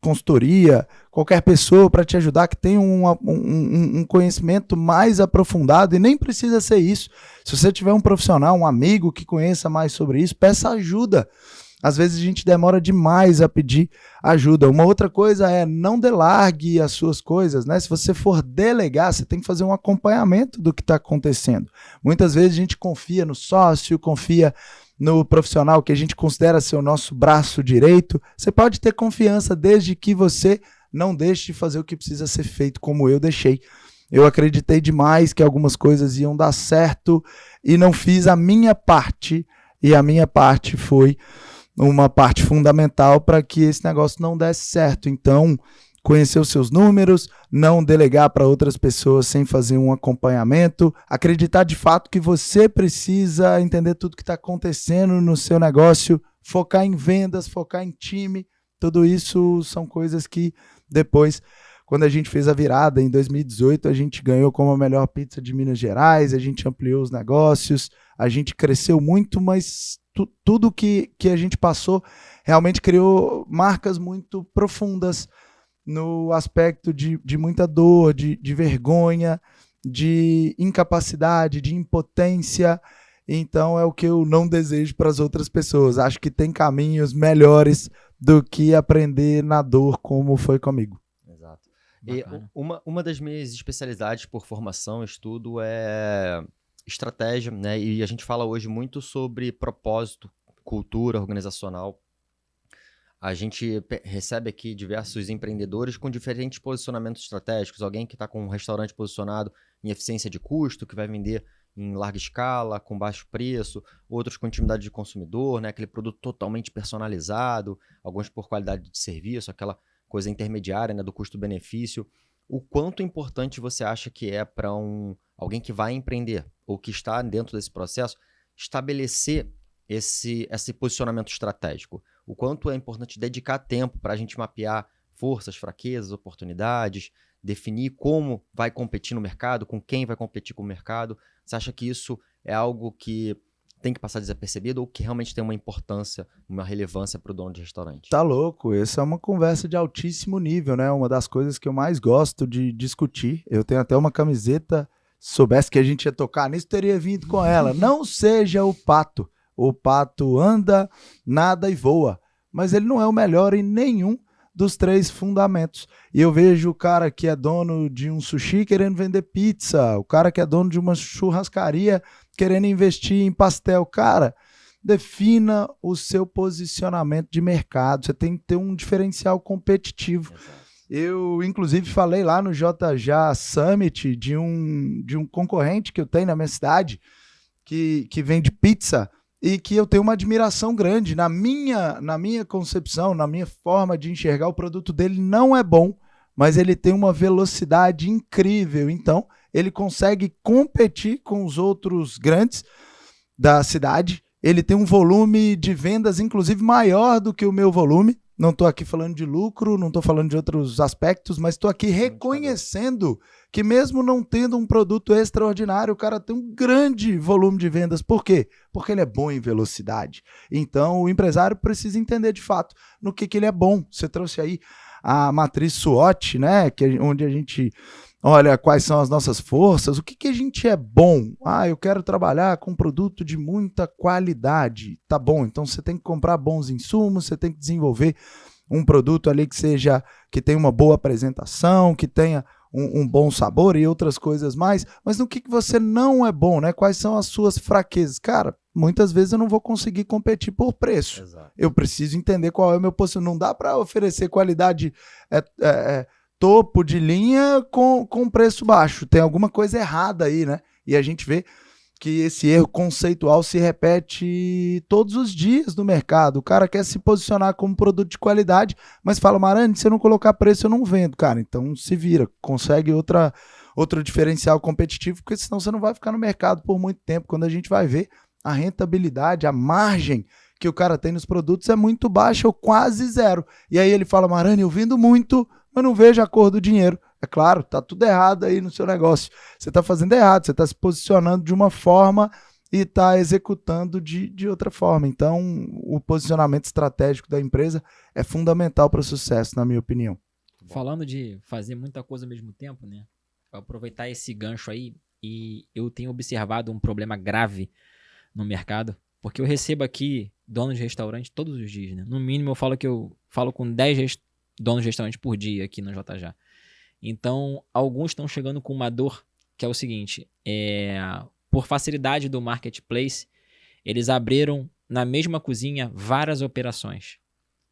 consultoria, qualquer pessoa para te ajudar que tenha um conhecimento mais aprofundado, e nem precisa ser isso. Se você tiver um profissional, um amigo que conheça mais sobre isso, peça ajuda. Às vezes a gente demora demais a pedir ajuda. Uma outra coisa é não delargue as suas coisas, né? Se você for delegar, você tem que fazer um acompanhamento do que está acontecendo. Muitas vezes a gente confia no sócio, confia no profissional que a gente considera ser o nosso braço direito. Você pode ter confiança desde que você não deixe de fazer o que precisa ser feito, como eu deixei. Eu acreditei demais que algumas coisas iam dar certo e não fiz a minha parte, e a minha parte foi uma parte fundamental para que esse negócio não desse certo. Então, conhecer os seus números, não delegar para outras pessoas sem fazer um acompanhamento, acreditar de fato que você precisa entender tudo que está acontecendo no seu negócio, focar em vendas, focar em time, tudo isso são coisas que depois, quando a gente fez a virada em 2018, a gente ganhou como a melhor pizza de Minas Gerais, a gente ampliou os negócios, a gente cresceu muito, mas tudo que a gente passou realmente criou marcas muito profundas no aspecto de muita dor, de vergonha, de incapacidade, de impotência. Então é o que eu não desejo para as outras pessoas. Acho que tem caminhos melhores do que aprender na dor, como foi comigo. Exato. E uma das minhas especialidades por formação, estudo, é estratégia, né? E a gente fala hoje muito sobre propósito, cultura organizacional. A gente recebe aqui diversos empreendedores com diferentes posicionamentos estratégicos. Alguém que está com um restaurante posicionado em eficiência de custo, que vai vender em larga escala, com baixo preço. Outros com intimidade de consumidor, né? Aquele produto totalmente personalizado. Alguns por qualidade de serviço, aquela coisa intermediária, né? Do custo-benefício. O quanto importante você acha que é para alguém que vai empreender ou que está dentro desse processo estabelecer esse posicionamento estratégico? O quanto é importante dedicar tempo para a gente mapear forças, fraquezas, oportunidades, definir como vai competir no mercado, com quem vai competir com o mercado? Você acha que isso é algo que tem que passar desapercebido ou que realmente tem uma importância, uma relevância para o dono de restaurante? Tá louco, essa é uma conversa de altíssimo nível, né? Uma das coisas que eu mais gosto de discutir. Eu tenho até uma camiseta, se soubesse que a gente ia tocar nisso, teria vindo com ela. Não seja o pato. O pato anda, nada e voa, mas ele não é o melhor em nenhum dos 3 fundamentos. E eu vejo o cara que é dono de um sushi querendo vender pizza, o cara que é dono de uma churrascaria querendo investir em pastel. Cara, defina o seu posicionamento de mercado, você tem que ter um diferencial competitivo. Eu, inclusive, falei lá no JJ Summit de um concorrente que eu tenho na minha cidade, que vende pizza, e que eu tenho uma admiração grande. Na minha concepção, na minha forma de enxergar, o produto dele não é bom, mas ele tem uma velocidade incrível. Então, ele consegue competir com os outros grandes da cidade. Ele tem um volume de vendas, inclusive, maior do que o meu volume. não estou aqui falando de lucro, não estou falando de outros aspectos, mas estou aqui reconhecendo que mesmo não tendo um produto extraordinário, o cara tem um grande volume de vendas. Por quê? Porque ele é bom em velocidade. Então, o empresário precisa entender de fato no que ele é bom. Você trouxe aí a matriz SWOT, né? Onde a gente olha quais são as nossas forças, o que a gente é bom. Eu quero trabalhar com um produto de muita qualidade. Tá bom, então você tem que comprar bons insumos, você tem que desenvolver um produto ali que tenha uma boa apresentação, que tenha um bom sabor e outras coisas mais. Mas no que você não é bom, né? Quais são as suas fraquezas? Cara, muitas vezes eu não vou conseguir competir por preço. Exato. Eu preciso entender qual é o meu posicionamento. Não dá para oferecer qualidade topo de linha com preço baixo. Tem alguma coisa errada aí, né? E a gente vê que esse erro conceitual se repete todos os dias no mercado. O cara quer se posicionar como produto de qualidade, mas fala, Marani, se eu não colocar preço, eu não vendo. Cara, então se vira, consegue outro diferencial competitivo, porque senão você não vai ficar no mercado por muito tempo. Quando a gente vai ver, a rentabilidade, a margem que o cara tem nos produtos é muito baixa ou quase zero. E aí ele fala, Marani, eu vendo muito, mas não vejo a cor do dinheiro. É claro, tá tudo errado aí no seu negócio. Você tá fazendo errado, você tá se posicionando de uma forma e tá executando de outra forma. Então, o posicionamento estratégico da empresa é fundamental para o sucesso, na minha opinião. Falando de fazer muita coisa ao mesmo tempo, né? Vou aproveitar esse gancho aí, e eu tenho observado um problema grave no mercado, porque eu recebo aqui donos de restaurante todos os dias, né? No mínimo eu falo com 10 donos de restaurante por dia aqui no JJ. Então, alguns estão chegando com uma dor, que é o seguinte, por facilidade do marketplace, eles abriram na mesma cozinha várias operações,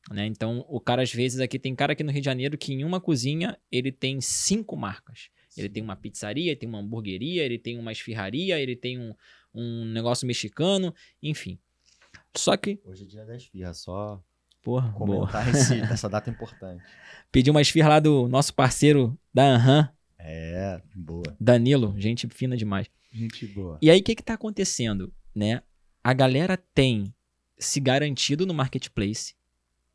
né? Então, o cara, às vezes, tem cara aqui no Rio de Janeiro que em uma cozinha ele tem 5 marcas. Ele tem uma pizzaria, ele tem uma hamburgueria, ele tem uma esfirraria, ele tem um negócio mexicano, enfim. Só que... Hoje é dia da esfirra, só Porra, comentar essa data importante. Pedi uma esfirra lá do nosso parceiro da Anhan. Boa. Danilo, gente fina demais. Gente boa. E aí, o que tá acontecendo, né? A galera tem se garantido no marketplace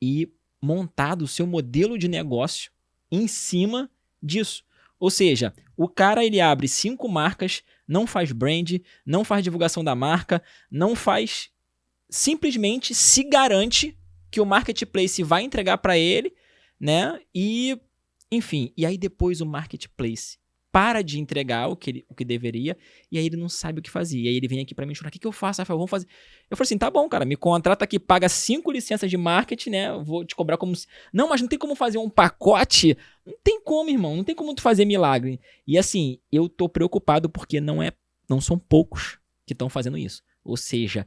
e montado o seu modelo de negócio em cima disso. Ou seja, o cara, ele abre 5 marcas, não faz brand, não faz divulgação da marca, não faz... Simplesmente se garante que o marketplace vai entregar para ele, né? E, enfim, e aí depois o marketplace para de entregar o que deveria, e aí ele não sabe o que fazer. E aí ele vem aqui para mim chorar, o que eu faço, Rafael? Vamos fazer. Eu falei assim, tá bom, cara, me contrata aqui, paga 5 licenças de marketing, né? Eu vou te cobrar como... Não, mas não tem como fazer um pacote? Não tem como, irmão, não tem como tu fazer milagre. E assim, eu tô preocupado porque não são poucos que estão fazendo isso. Ou seja,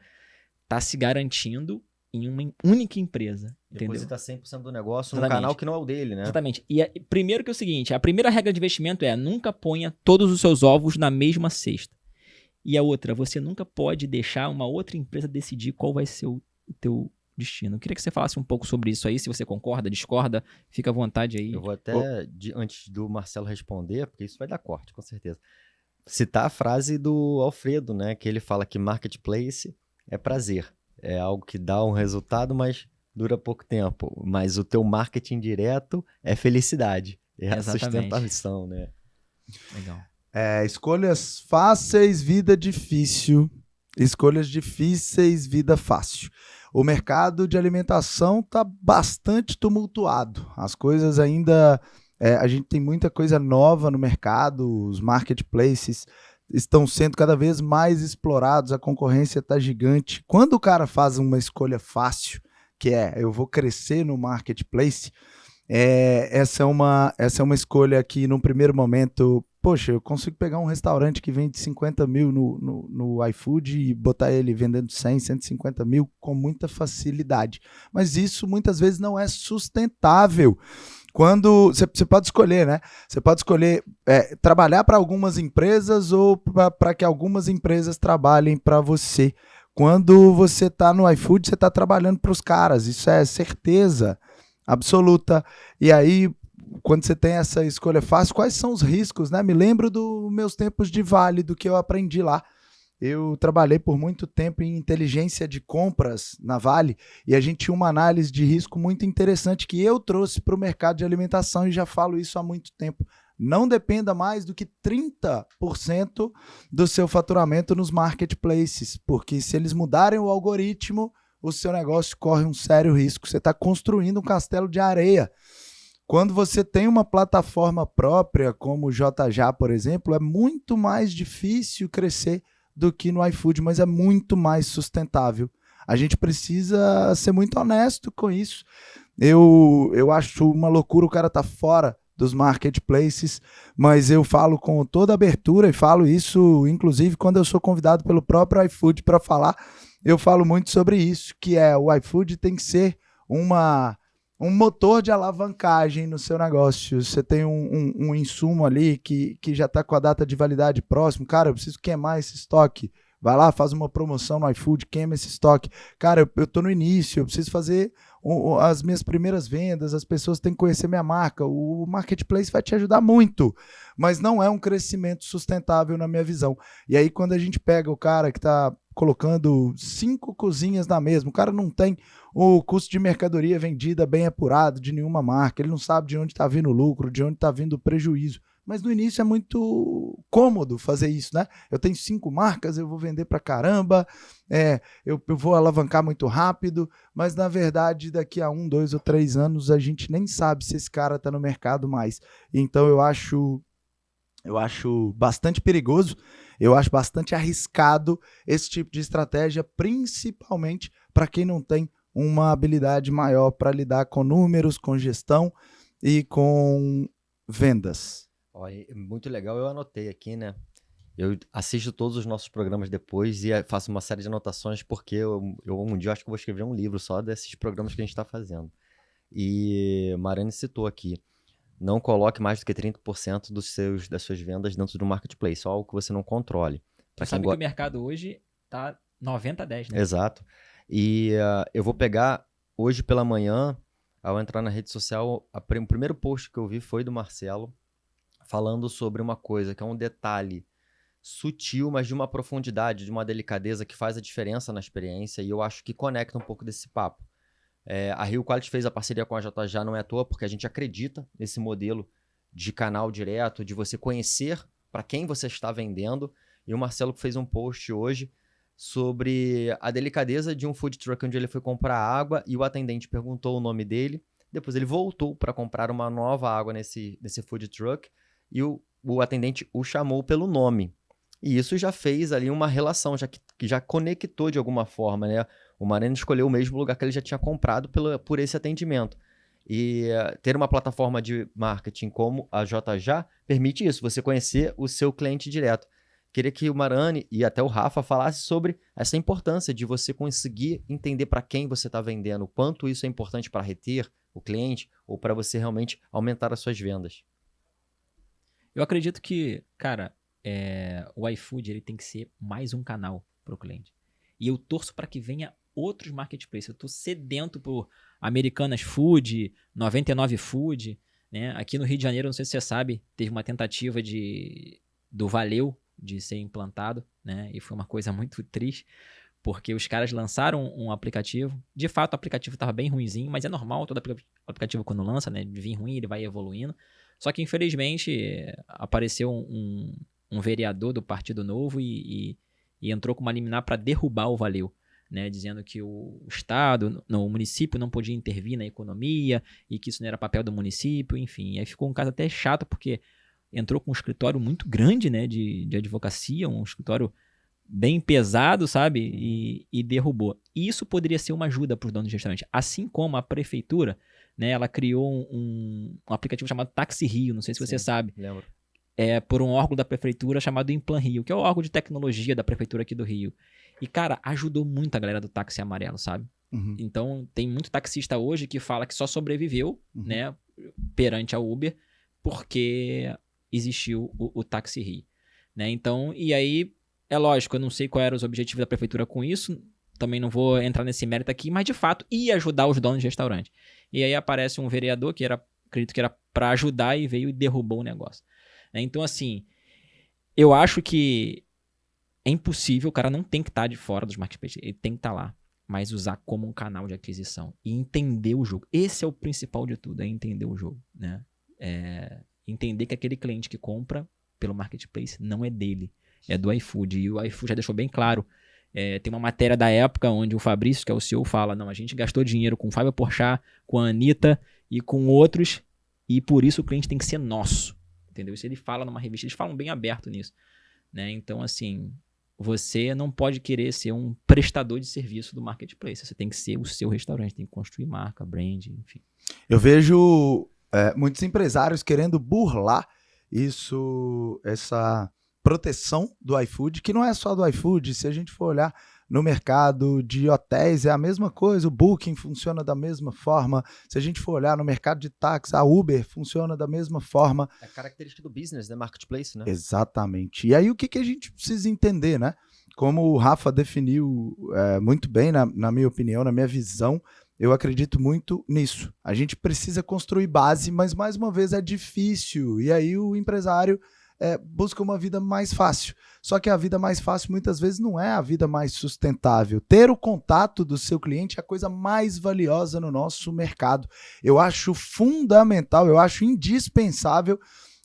tá se garantindo em uma única empresa, entendeu? Deposita 100% do negócio Exatamente. no canal que não é o dele, né? Exatamente. E primeiro que é o seguinte, a primeira regra de investimento é nunca ponha todos os seus ovos na mesma cesta. E a outra, você nunca pode deixar uma outra empresa decidir qual vai ser o teu destino. Eu queria que você falasse um pouco sobre isso aí, se você concorda, discorda, fica à vontade aí. Eu vou até, antes do Marcelo responder, porque isso vai dar corte, com certeza, citar a frase do Alfredo, né? Que ele fala que marketplace é prazer. É algo que dá um resultado, mas dura pouco tempo. Mas o teu marketing direto é felicidade. É a sustentação, né? Legal. Escolhas fáceis, vida difícil. Escolhas difíceis, vida fácil. O mercado de alimentação está bastante tumultuado. As coisas ainda... a gente tem muita coisa nova no mercado. Os marketplaces estão sendo cada vez mais explorados, a concorrência está gigante. Quando o cara faz uma escolha fácil, que eu vou crescer no marketplace, essa é uma escolha que, num primeiro momento, poxa, eu consigo pegar um restaurante que vende 50 mil no iFood e botar ele vendendo 100, 150 mil com muita facilidade. Mas isso, muitas vezes, não é sustentável. Quando você pode escolher, né? Você pode escolher trabalhar para algumas empresas ou para que algumas empresas trabalhem para você. Quando você está no iFood, você está trabalhando para os caras. Isso é certeza absoluta. E aí, quando você tem essa escolha fácil, quais são os riscos, né? Me lembro dos meus tempos de Vale, do que eu aprendi lá. eu trabalhei por muito tempo em inteligência de compras na Vale e a gente tinha uma análise de risco muito interessante que eu trouxe para o mercado de alimentação e já falo isso há muito tempo. Não dependa mais do que 30% do seu faturamento nos marketplaces, porque se eles mudarem o algoritmo, o seu negócio corre um sério risco. Você está construindo um castelo de areia. Quando você tem uma plataforma própria, como o JJA, por exemplo, é muito mais difícil crescer do que no iFood, mas é muito mais sustentável. A gente precisa ser muito honesto com isso. Eu acho uma loucura o cara tá fora dos marketplaces, mas eu falo com toda abertura e falo isso, inclusive, quando eu sou convidado pelo próprio iFood para falar, eu falo muito sobre isso, que é o iFood tem que ser um motor de alavancagem no seu negócio. Você tem um insumo ali que já está com a data de validade próximo. Cara, eu preciso queimar esse estoque. Vai lá, faz uma promoção no iFood, queima esse estoque. Cara, eu tô no início, eu preciso fazer as minhas primeiras vendas, as pessoas têm que conhecer minha marca. O marketplace vai te ajudar muito, mas não é um crescimento sustentável na minha visão. E aí, quando a gente pega o cara que está colocando 5 cozinhas na mesma, o cara não tem o custo de mercadoria vendida bem apurado de nenhuma marca, ele não sabe de onde está vindo o lucro, de onde está vindo o prejuízo. Mas no início é muito cômodo fazer isso, né? Eu tenho 5 marcas, eu vou vender pra caramba, eu vou alavancar muito rápido, mas na verdade daqui a 1, 2 ou 3 anos a gente nem sabe se esse cara tá no mercado mais. Então eu acho bastante perigoso, eu acho bastante arriscado esse tipo de estratégia, principalmente para quem não tem uma habilidade maior para lidar com números, com gestão e com vendas. Olha, muito legal, eu anotei aqui, né? Eu assisto todos os nossos programas depois e faço uma série de anotações porque eu um dia acho que vou escrever um livro só desses programas que a gente está fazendo. E Marani citou aqui, não coloque mais do que 30% das suas vendas dentro do marketplace, só algo que você não controle. Você sabe que o mercado hoje tá 90-10, né? Exato. E eu vou pegar hoje pela manhã, ao entrar na rede social, o primeiro post que eu vi foi do Marcelo, falando sobre uma coisa que é um detalhe sutil, mas de uma profundidade, de uma delicadeza que faz a diferença na experiência, e eu acho que conecta um pouco desse papo. A Rio Quality fez a parceria com a JJA, não é à toa, porque a gente acredita nesse modelo de canal direto, de você conhecer para quem você está vendendo, e o Marcelo fez um post hoje sobre a delicadeza de um food truck onde ele foi comprar água e o atendente perguntou o nome dele, depois ele voltou para comprar uma nova água nesse food truck, e o atendente o chamou pelo nome. E isso já fez ali uma relação, que já conectou de alguma forma, né? O Marani escolheu o mesmo lugar que ele já tinha comprado por esse atendimento. E ter uma plataforma de marketing como a JJA permite isso, você conhecer o seu cliente direto. Queria que o Marani e até o Rafa falasse sobre essa importância de você conseguir entender para quem você está vendendo, o quanto isso é importante para reter o cliente ou para você realmente aumentar as suas vendas. Eu acredito que, cara, o iFood ele tem que ser mais um canal para o cliente. E eu torço para que venha outros marketplaces. Eu estou sedento por Americanas Food, 99 Food, né? Aqui no Rio de Janeiro, não sei se você sabe, teve uma tentativa do Valeu de ser implantado, né? E foi uma coisa muito triste, porque os caras lançaram um aplicativo. De fato, o aplicativo estava bem ruinzinho, mas é normal, todo aplicativo quando lança, né? De vir ruim, ele vai evoluindo. Só que, infelizmente, apareceu um vereador do Partido Novo e entrou com uma liminar para derrubar o Valeu, né? Dizendo que o Estado, o município não podia intervir na economia e que isso não era papel do município, enfim. E aí ficou um caso até chato, porque entrou com um escritório muito grande, né, de advocacia, um escritório bem pesado, sabe? E derrubou. E isso poderia ser uma ajuda para os donos de restaurante. Assim como a prefeitura, né, ela criou um aplicativo chamado Táxi Rio, não sei se você sabe. Lembro. Por um órgão da prefeitura chamado Implan Rio, que é o órgão de tecnologia da prefeitura aqui do Rio. E, cara, ajudou muito a galera do táxi amarelo, sabe? Uhum. Então, tem muito taxista hoje que fala que só sobreviveu, né, perante a Uber, porque existiu o Táxi Rio, né? Então, e aí, é lógico, eu não sei qual era os objetivos da prefeitura com isso, também não vou entrar nesse mérito aqui, mas de fato ia ajudar os donos de restaurante. E aí aparece um vereador que acredito que era para ajudar e veio e derrubou o negócio. Então, assim, eu acho que é impossível, o cara não tem que estar de fora dos marketplaces, ele tem que estar lá, mas usar como um canal de aquisição e entender o jogo. Esse é o principal de tudo, é entender o jogo, né? Entender que aquele cliente que compra pelo marketplace não é dele, é do iFood. E o iFood já deixou bem claro. Tem uma matéria da época onde o Fabrício, que é o CEO, fala, não, a gente gastou dinheiro com o Fábio Porchat, com a Anitta e com outros, e por isso o cliente tem que ser nosso, entendeu? Isso ele fala numa revista, eles falam bem aberto nisso, né? Então, assim, você não pode querer ser um prestador de serviço do marketplace, você tem que ser o seu restaurante, tem que construir marca, brand, enfim. Eu vejo muitos empresários querendo burlar essa proteção do iFood, que não é só do iFood. Se a gente for olhar no mercado de hotéis, é a mesma coisa, o Booking funciona da mesma forma. Se a gente for olhar no mercado de táxi, a Uber funciona da mesma forma. É característica do business, né? Marketplace, né? Exatamente. E aí o que a gente precisa entender, né? Como o Rafa definiu muito bem, na minha opinião, na minha visão, eu acredito muito nisso. A gente precisa construir base, mas mais uma vez é difícil. E aí o empresário busca uma vida mais fácil. Só que a vida mais fácil muitas vezes não é a vida mais sustentável. Ter o contato do seu cliente é a coisa mais valiosa no nosso mercado. Eu acho fundamental, eu acho indispensável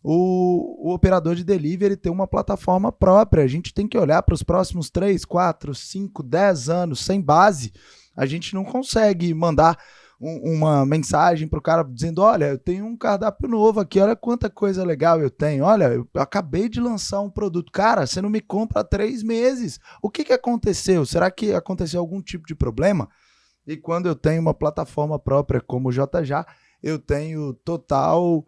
o operador de delivery ter uma plataforma própria. A gente tem que olhar para os próximos 3, 4, 5, 10 anos sem base. A gente não consegue mandar uma mensagem para o cara dizendo, olha, eu tenho um cardápio novo aqui, olha quanta coisa legal eu tenho, olha, eu acabei de lançar um produto. Cara, você não me compra há 3 meses. O que aconteceu? Será que aconteceu algum tipo de problema? E quando eu tenho uma plataforma própria como o JJ, eu tenho total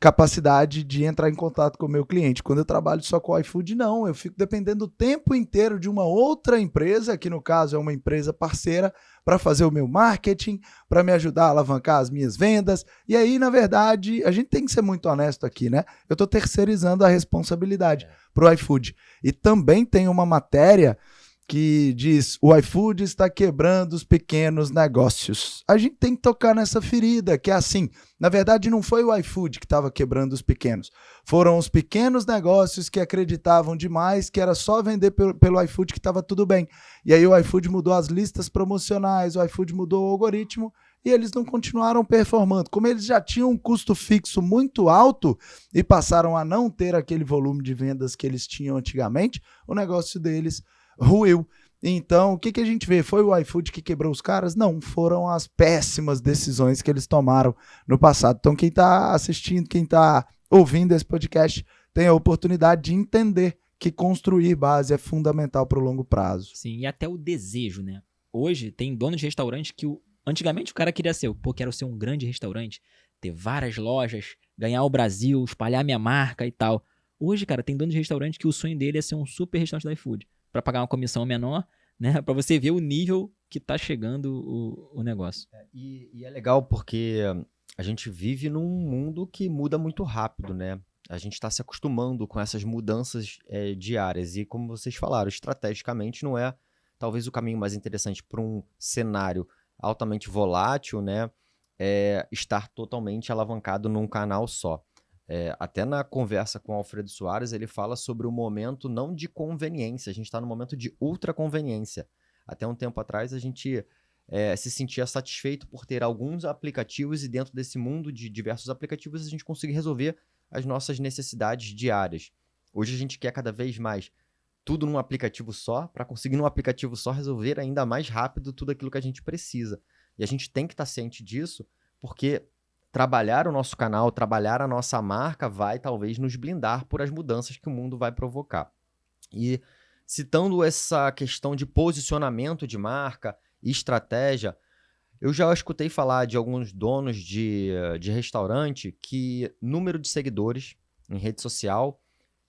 capacidade de entrar em contato com o meu cliente. Quando eu trabalho só com o iFood, não. Eu fico dependendo o tempo inteiro de uma outra empresa, que no caso é uma empresa parceira, para fazer o meu marketing, para me ajudar a alavancar as minhas vendas. E aí, na verdade, a gente tem que ser muito honesto aqui, né? Eu estou terceirizando a responsabilidade para o iFood. E também tem uma matéria que diz, o iFood está quebrando os pequenos negócios. A gente tem que tocar nessa ferida, que é assim, na verdade não foi o iFood que estava quebrando os pequenos, foram os pequenos negócios que acreditavam demais que era só vender pelo iFood que estava tudo bem. E aí o iFood mudou as listas promocionais, o iFood mudou o algoritmo, e eles não continuaram performando. Como eles já tinham um custo fixo muito alto e passaram a não ter aquele volume de vendas que eles tinham antigamente, o negócio deles ruiu. Então, o que a gente vê? Foi o iFood que quebrou os caras? Não, foram as péssimas decisões que eles tomaram no passado. Então, quem está assistindo, quem está ouvindo esse podcast, tem a oportunidade de entender que construir base é fundamental para o longo prazo. Sim, e até o desejo, né? Hoje, tem dono de restaurante que antigamente o cara queria ser, quero ser um grande restaurante, ter várias lojas, ganhar o Brasil, espalhar minha marca e tal. Hoje, cara, tem dono de restaurante que o sonho dele é ser um super restaurante do iFood, para pagar uma comissão menor, né? Para você ver o nível que tá chegando o negócio. E é legal porque a gente vive num mundo que muda muito rápido, né? A gente está se acostumando com essas mudanças diárias. E como vocês falaram, estrategicamente não é talvez o caminho mais interessante para um cenário altamente volátil, né? Estar totalmente alavancado num canal só. Até na conversa com o Alfredo Soares, ele fala sobre o momento não de conveniência, a gente está no momento de ultra conveniência. Até um tempo atrás a gente se sentia satisfeito por ter alguns aplicativos e dentro desse mundo de diversos aplicativos a gente conseguir resolver as nossas necessidades diárias. Hoje a gente quer cada vez mais tudo num aplicativo só, para conseguir num aplicativo só resolver ainda mais rápido tudo aquilo que a gente precisa. E a gente tem que estar ciente disso, porque trabalhar o nosso canal, trabalhar a nossa marca vai talvez nos blindar por as mudanças que o mundo vai provocar. E citando essa questão de posicionamento de marca e estratégia, eu já escutei falar de alguns donos de restaurante que número de seguidores em rede social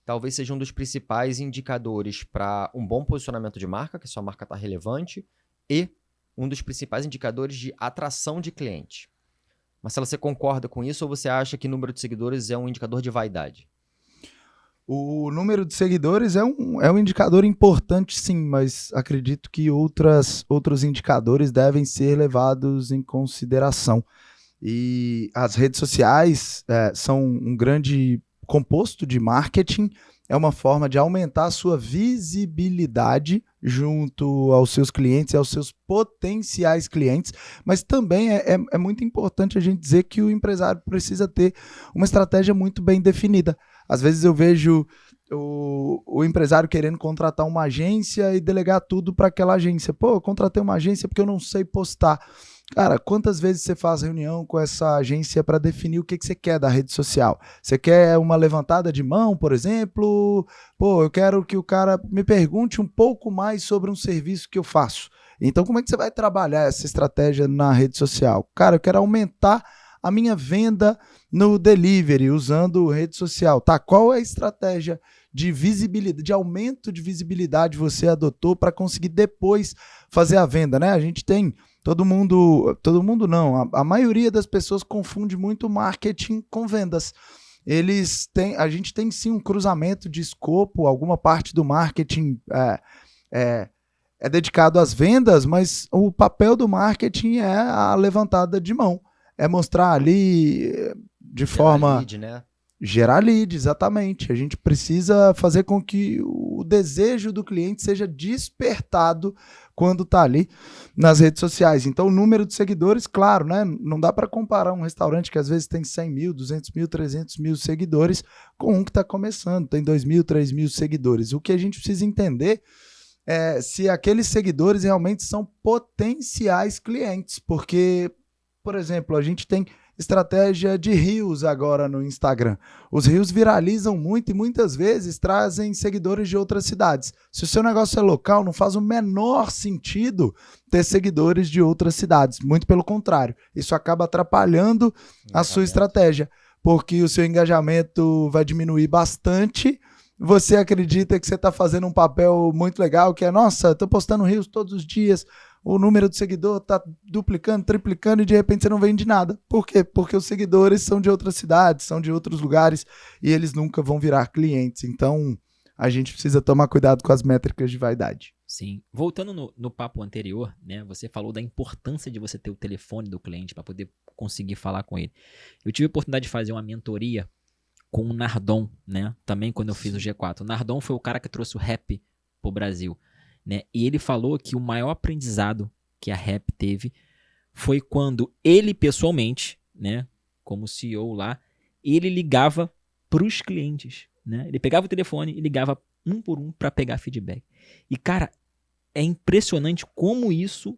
talvez seja um dos principais indicadores para um bom posicionamento de marca, que sua marca está relevante, e um dos principais indicadores de atração de cliente. Marcelo, você concorda com isso ou você acha que número de seguidores é um indicador de vaidade? O número de seguidores é um indicador importante, sim, mas acredito que outros indicadores devem ser levados em consideração. E as redes sociais são um grande composto de marketing é uma forma de aumentar a sua visibilidade junto aos seus clientes e aos seus potenciais clientes, mas também é muito importante a gente dizer que o empresário precisa ter uma estratégia muito bem definida. Às vezes eu vejo o empresário querendo contratar uma agência e delegar tudo para aquela agência. Pô, eu contratei uma agência porque eu não sei postar. Cara, quantas vezes você faz reunião com essa agência para definir o que você quer da rede social? Você quer uma levantada de mão, por exemplo? Pô, eu quero que o cara me pergunte um pouco mais sobre um serviço que eu faço. Então, como é que você vai trabalhar essa estratégia na rede social? Cara, eu quero aumentar a minha venda no delivery usando rede social. Tá, qual é a estratégia de visibilidade, de aumento de visibilidade você adotou para conseguir depois fazer a venda, né? A gente tem todo mundo não, a maioria das pessoas confunde muito marketing com vendas. A gente tem sim um cruzamento de escopo, alguma parte do marketing é dedicado às vendas, mas o papel do marketing é a levantada de mão, é mostrar ali de forma... lead, né? Gerar lead, exatamente. A gente precisa fazer com que o desejo do cliente seja despertado quando está ali nas redes sociais. Então, o número de seguidores, claro, né? Não dá para comparar um restaurante que às vezes tem 100 mil, 200 mil, 300 mil seguidores com um que está começando, tem 2 mil, 3 mil seguidores. O que a gente precisa entender é se aqueles seguidores realmente são potenciais clientes, porque, por exemplo, a gente tem estratégia de Reels agora no Instagram. Os Reels viralizam muito e muitas vezes trazem seguidores de outras cidades. Se o seu negócio é local, não faz o menor sentido ter seguidores de outras cidades. Muito pelo contrário, isso acaba atrapalhando a sua estratégia, porque o seu engajamento vai diminuir bastante. Você acredita que você está fazendo um papel muito legal, que é, nossa, estou postando Reels todos os dias, o número de seguidor está duplicando, triplicando e de repente você não vende nada. Por quê? Porque os seguidores são de outras cidades, são de outros lugares e eles nunca vão virar clientes. Então, a gente precisa tomar cuidado com as métricas de vaidade. Sim. Voltando no papo anterior, né? Você falou da importância de você ter o telefone do cliente para poder conseguir falar com ele. Eu tive a oportunidade de fazer uma mentoria com o Nardon, né? Também quando eu fiz o G4. O Nardon foi o cara que trouxe o rap pro Brasil, né? E ele falou que o maior aprendizado que a rap teve foi quando ele pessoalmente, né, como CEO lá, ele ligava pros clientes, né? Ele pegava o telefone e ligava um por um para pegar feedback. E cara, é impressionante como isso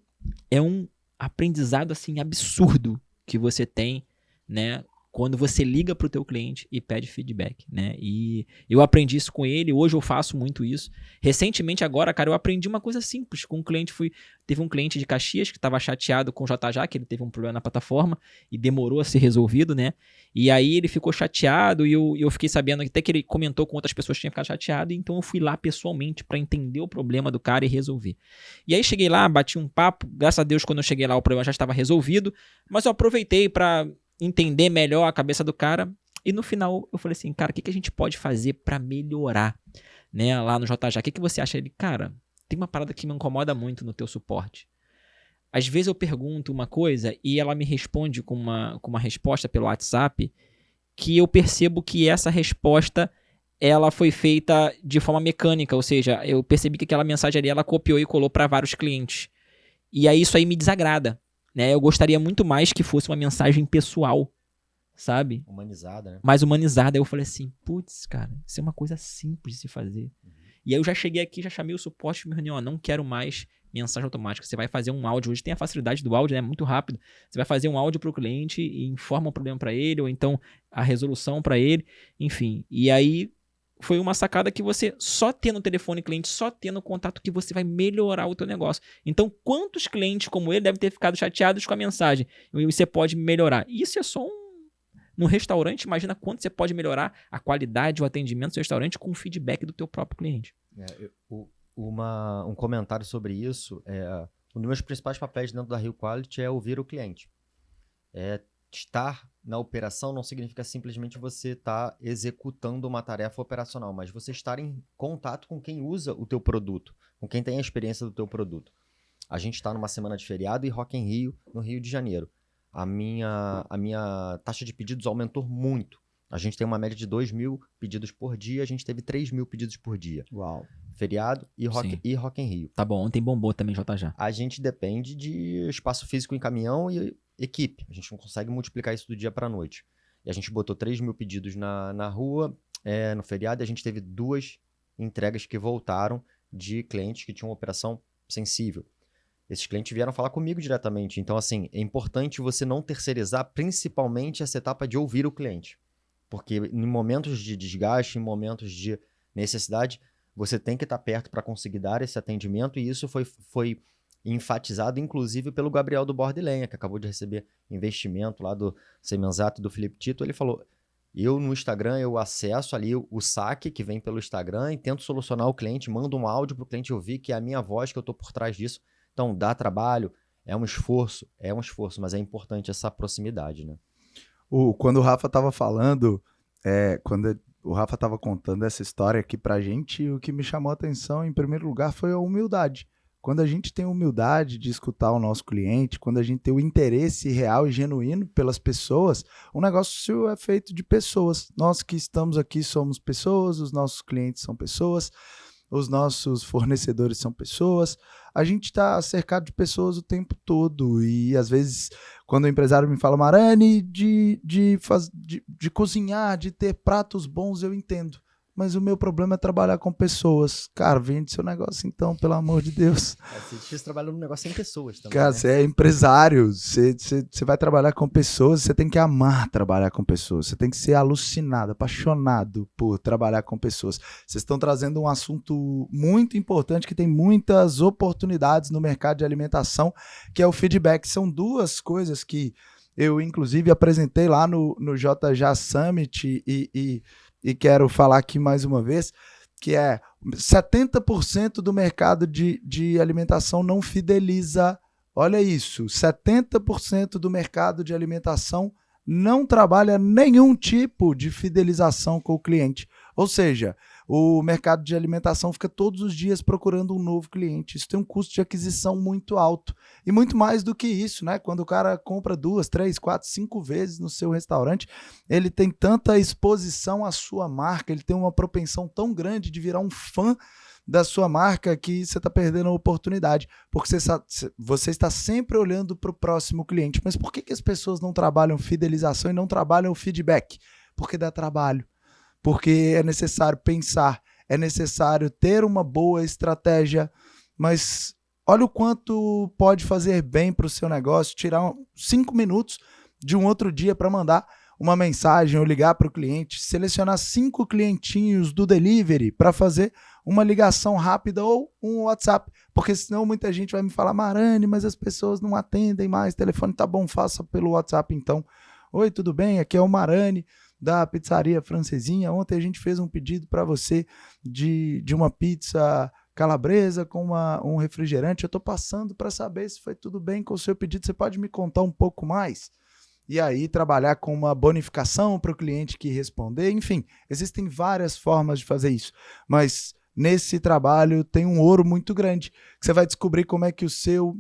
é um aprendizado assim absurdo que você tem, né? Quando você liga para o teu cliente e pede feedback, né? E eu aprendi isso com ele, hoje eu faço muito isso. Recentemente agora, cara, eu aprendi uma coisa simples com um cliente. Teve um cliente de Caxias que estava chateado com o JJ, que ele teve um problema na plataforma e demorou a ser resolvido, né? E aí ele ficou chateado e eu fiquei sabendo até que ele comentou com outras pessoas que tinham ficado chateado, então eu fui lá pessoalmente para entender o problema do cara e resolver. E aí cheguei lá, bati um papo, graças a Deus quando eu cheguei lá o problema já estava resolvido, mas eu aproveitei para entender melhor a cabeça do cara e no final eu falei assim, cara, o que a gente pode fazer para melhorar, né, lá no JJ? O que você acha? Ele, cara, tem uma parada que me incomoda muito no teu suporte. Às vezes eu pergunto uma coisa e ela me responde com uma resposta pelo WhatsApp que eu percebo que essa resposta ela foi feita de forma mecânica, ou seja, eu percebi que aquela mensagem ali ela copiou e colou para vários clientes. E aí isso aí me desagrada. Né, eu gostaria muito mais que fosse uma mensagem pessoal, sabe? Humanizada, né? Mais humanizada. Aí eu falei assim, putz, cara, isso é uma coisa simples de se fazer. E aí eu já cheguei aqui, já chamei o suporte de minha reunião, não quero mais mensagem automática. Você vai fazer um áudio, hoje tem a facilidade do áudio, né? Muito rápido. Você vai fazer um áudio para o cliente e informa o problema para ele, ou então a resolução para ele, enfim. E aí foi uma sacada que você, só tendo o telefone cliente, só tendo contato, que você vai melhorar o teu negócio. Então, quantos clientes como ele devem ter ficado chateados com a mensagem? E você pode melhorar. Isso é só no restaurante, imagina quanto você pode melhorar a qualidade, o atendimento do seu restaurante com o feedback do teu próprio cliente. Um comentário sobre isso, um dos meus principais papéis dentro da Rio Quality é ouvir o cliente. Estar na operação não significa simplesmente você estar executando uma tarefa operacional, mas você estar em contato com quem usa o teu produto, com quem tem a experiência do teu produto. A gente está numa semana de feriado e Rock in Rio, no Rio de Janeiro. A minha taxa de pedidos aumentou muito. A gente tem uma média de 2.000 pedidos por dia, a gente teve 3.000 pedidos por dia. Uau. Feriado e Sim. Rock in Rio. Tá bom, ontem bombou também, JJ. A gente depende de espaço físico em caminhão e equipe. A gente não consegue multiplicar isso do dia para a noite. E a gente botou 3.000 pedidos na rua no feriado e a gente teve 2 entregas que voltaram de clientes que tinham uma operação sensível. Esses clientes vieram falar comigo diretamente. Então, assim, é importante você não terceirizar principalmente essa etapa de ouvir o cliente. Porque em momentos de desgaste, em momentos de necessidade, você tem que estar perto para conseguir dar esse atendimento, e isso foi enfatizado, inclusive, pelo Gabriel do Borda e Lenha, que acabou de receber investimento lá do Semenzato e do Felipe Tito. Ele falou, eu no Instagram, eu acesso ali o saque que vem pelo Instagram e tento solucionar o cliente, mando um áudio para o cliente ouvir, que é a minha voz, que eu estou por trás disso. Então, dá trabalho, é um esforço, mas é importante essa proximidade, né? Quando o Rafa estava falando, quando o Rafa estava contando essa história aqui pra gente, o que me chamou a atenção, em primeiro lugar, foi a humildade. Quando a gente tem humildade de escutar o nosso cliente, quando a gente tem o interesse real e genuíno pelas pessoas, o negócio é feito de pessoas. Nós que estamos aqui somos pessoas, os nossos clientes são pessoas, os nossos fornecedores são pessoas, a gente está cercado de pessoas o tempo todo, e às vezes quando o empresário me fala, Marani, de cozinhar, de ter pratos bons, eu entendo, mas o meu problema é trabalhar com pessoas. Cara, vende seu negócio então, pelo amor de Deus. Você difícil trabalhar num negócio sem pessoas também, cara, né? Você é empresário, você vai trabalhar com pessoas, você tem que amar trabalhar com pessoas, você tem que ser alucinado, apaixonado por trabalhar com pessoas. Vocês estão trazendo um assunto muito importante, que tem muitas oportunidades no mercado de alimentação, que é o feedback. São 2 coisas que eu, inclusive, apresentei lá no JJ Summit e quero falar aqui mais uma vez, que é 70% do mercado de alimentação não fideliza. Olha isso, 70% do mercado de alimentação não trabalha nenhum tipo de fidelização com o cliente. Ou seja, o mercado de alimentação fica todos os dias procurando um novo cliente. Isso tem um custo de aquisição muito alto. E muito mais do que isso, né? Quando o cara compra 2, 3, 4, 5 vezes no seu restaurante, ele tem tanta exposição à sua marca, ele tem uma propensão tão grande de virar um fã da sua marca, que você está perdendo a oportunidade, porque você está sempre olhando para o próximo cliente. Mas por que as pessoas não trabalham fidelização e não trabalham feedback? Porque dá trabalho, porque é necessário pensar, é necessário ter uma boa estratégia, mas olha o quanto pode fazer bem para o seu negócio, tirar 5 minutos de um outro dia para mandar uma mensagem ou ligar para o cliente, selecionar 5 clientinhos do delivery para fazer uma ligação rápida ou um WhatsApp, porque senão muita gente vai me falar, Marani, mas as pessoas não atendem mais, telefone tá bom, faça pelo WhatsApp então. Oi, tudo bem? Aqui é o Marani da Pizzaria Francesinha. Ontem a gente fez um pedido para você de uma pizza calabresa com um refrigerante. Eu tô passando para saber se foi tudo bem com o seu pedido, você pode me contar um pouco mais? E aí trabalhar com uma bonificação para o cliente que responder. Enfim, existem várias formas de fazer isso, mas nesse trabalho tem um ouro muito grande, que você vai descobrir como é que o seu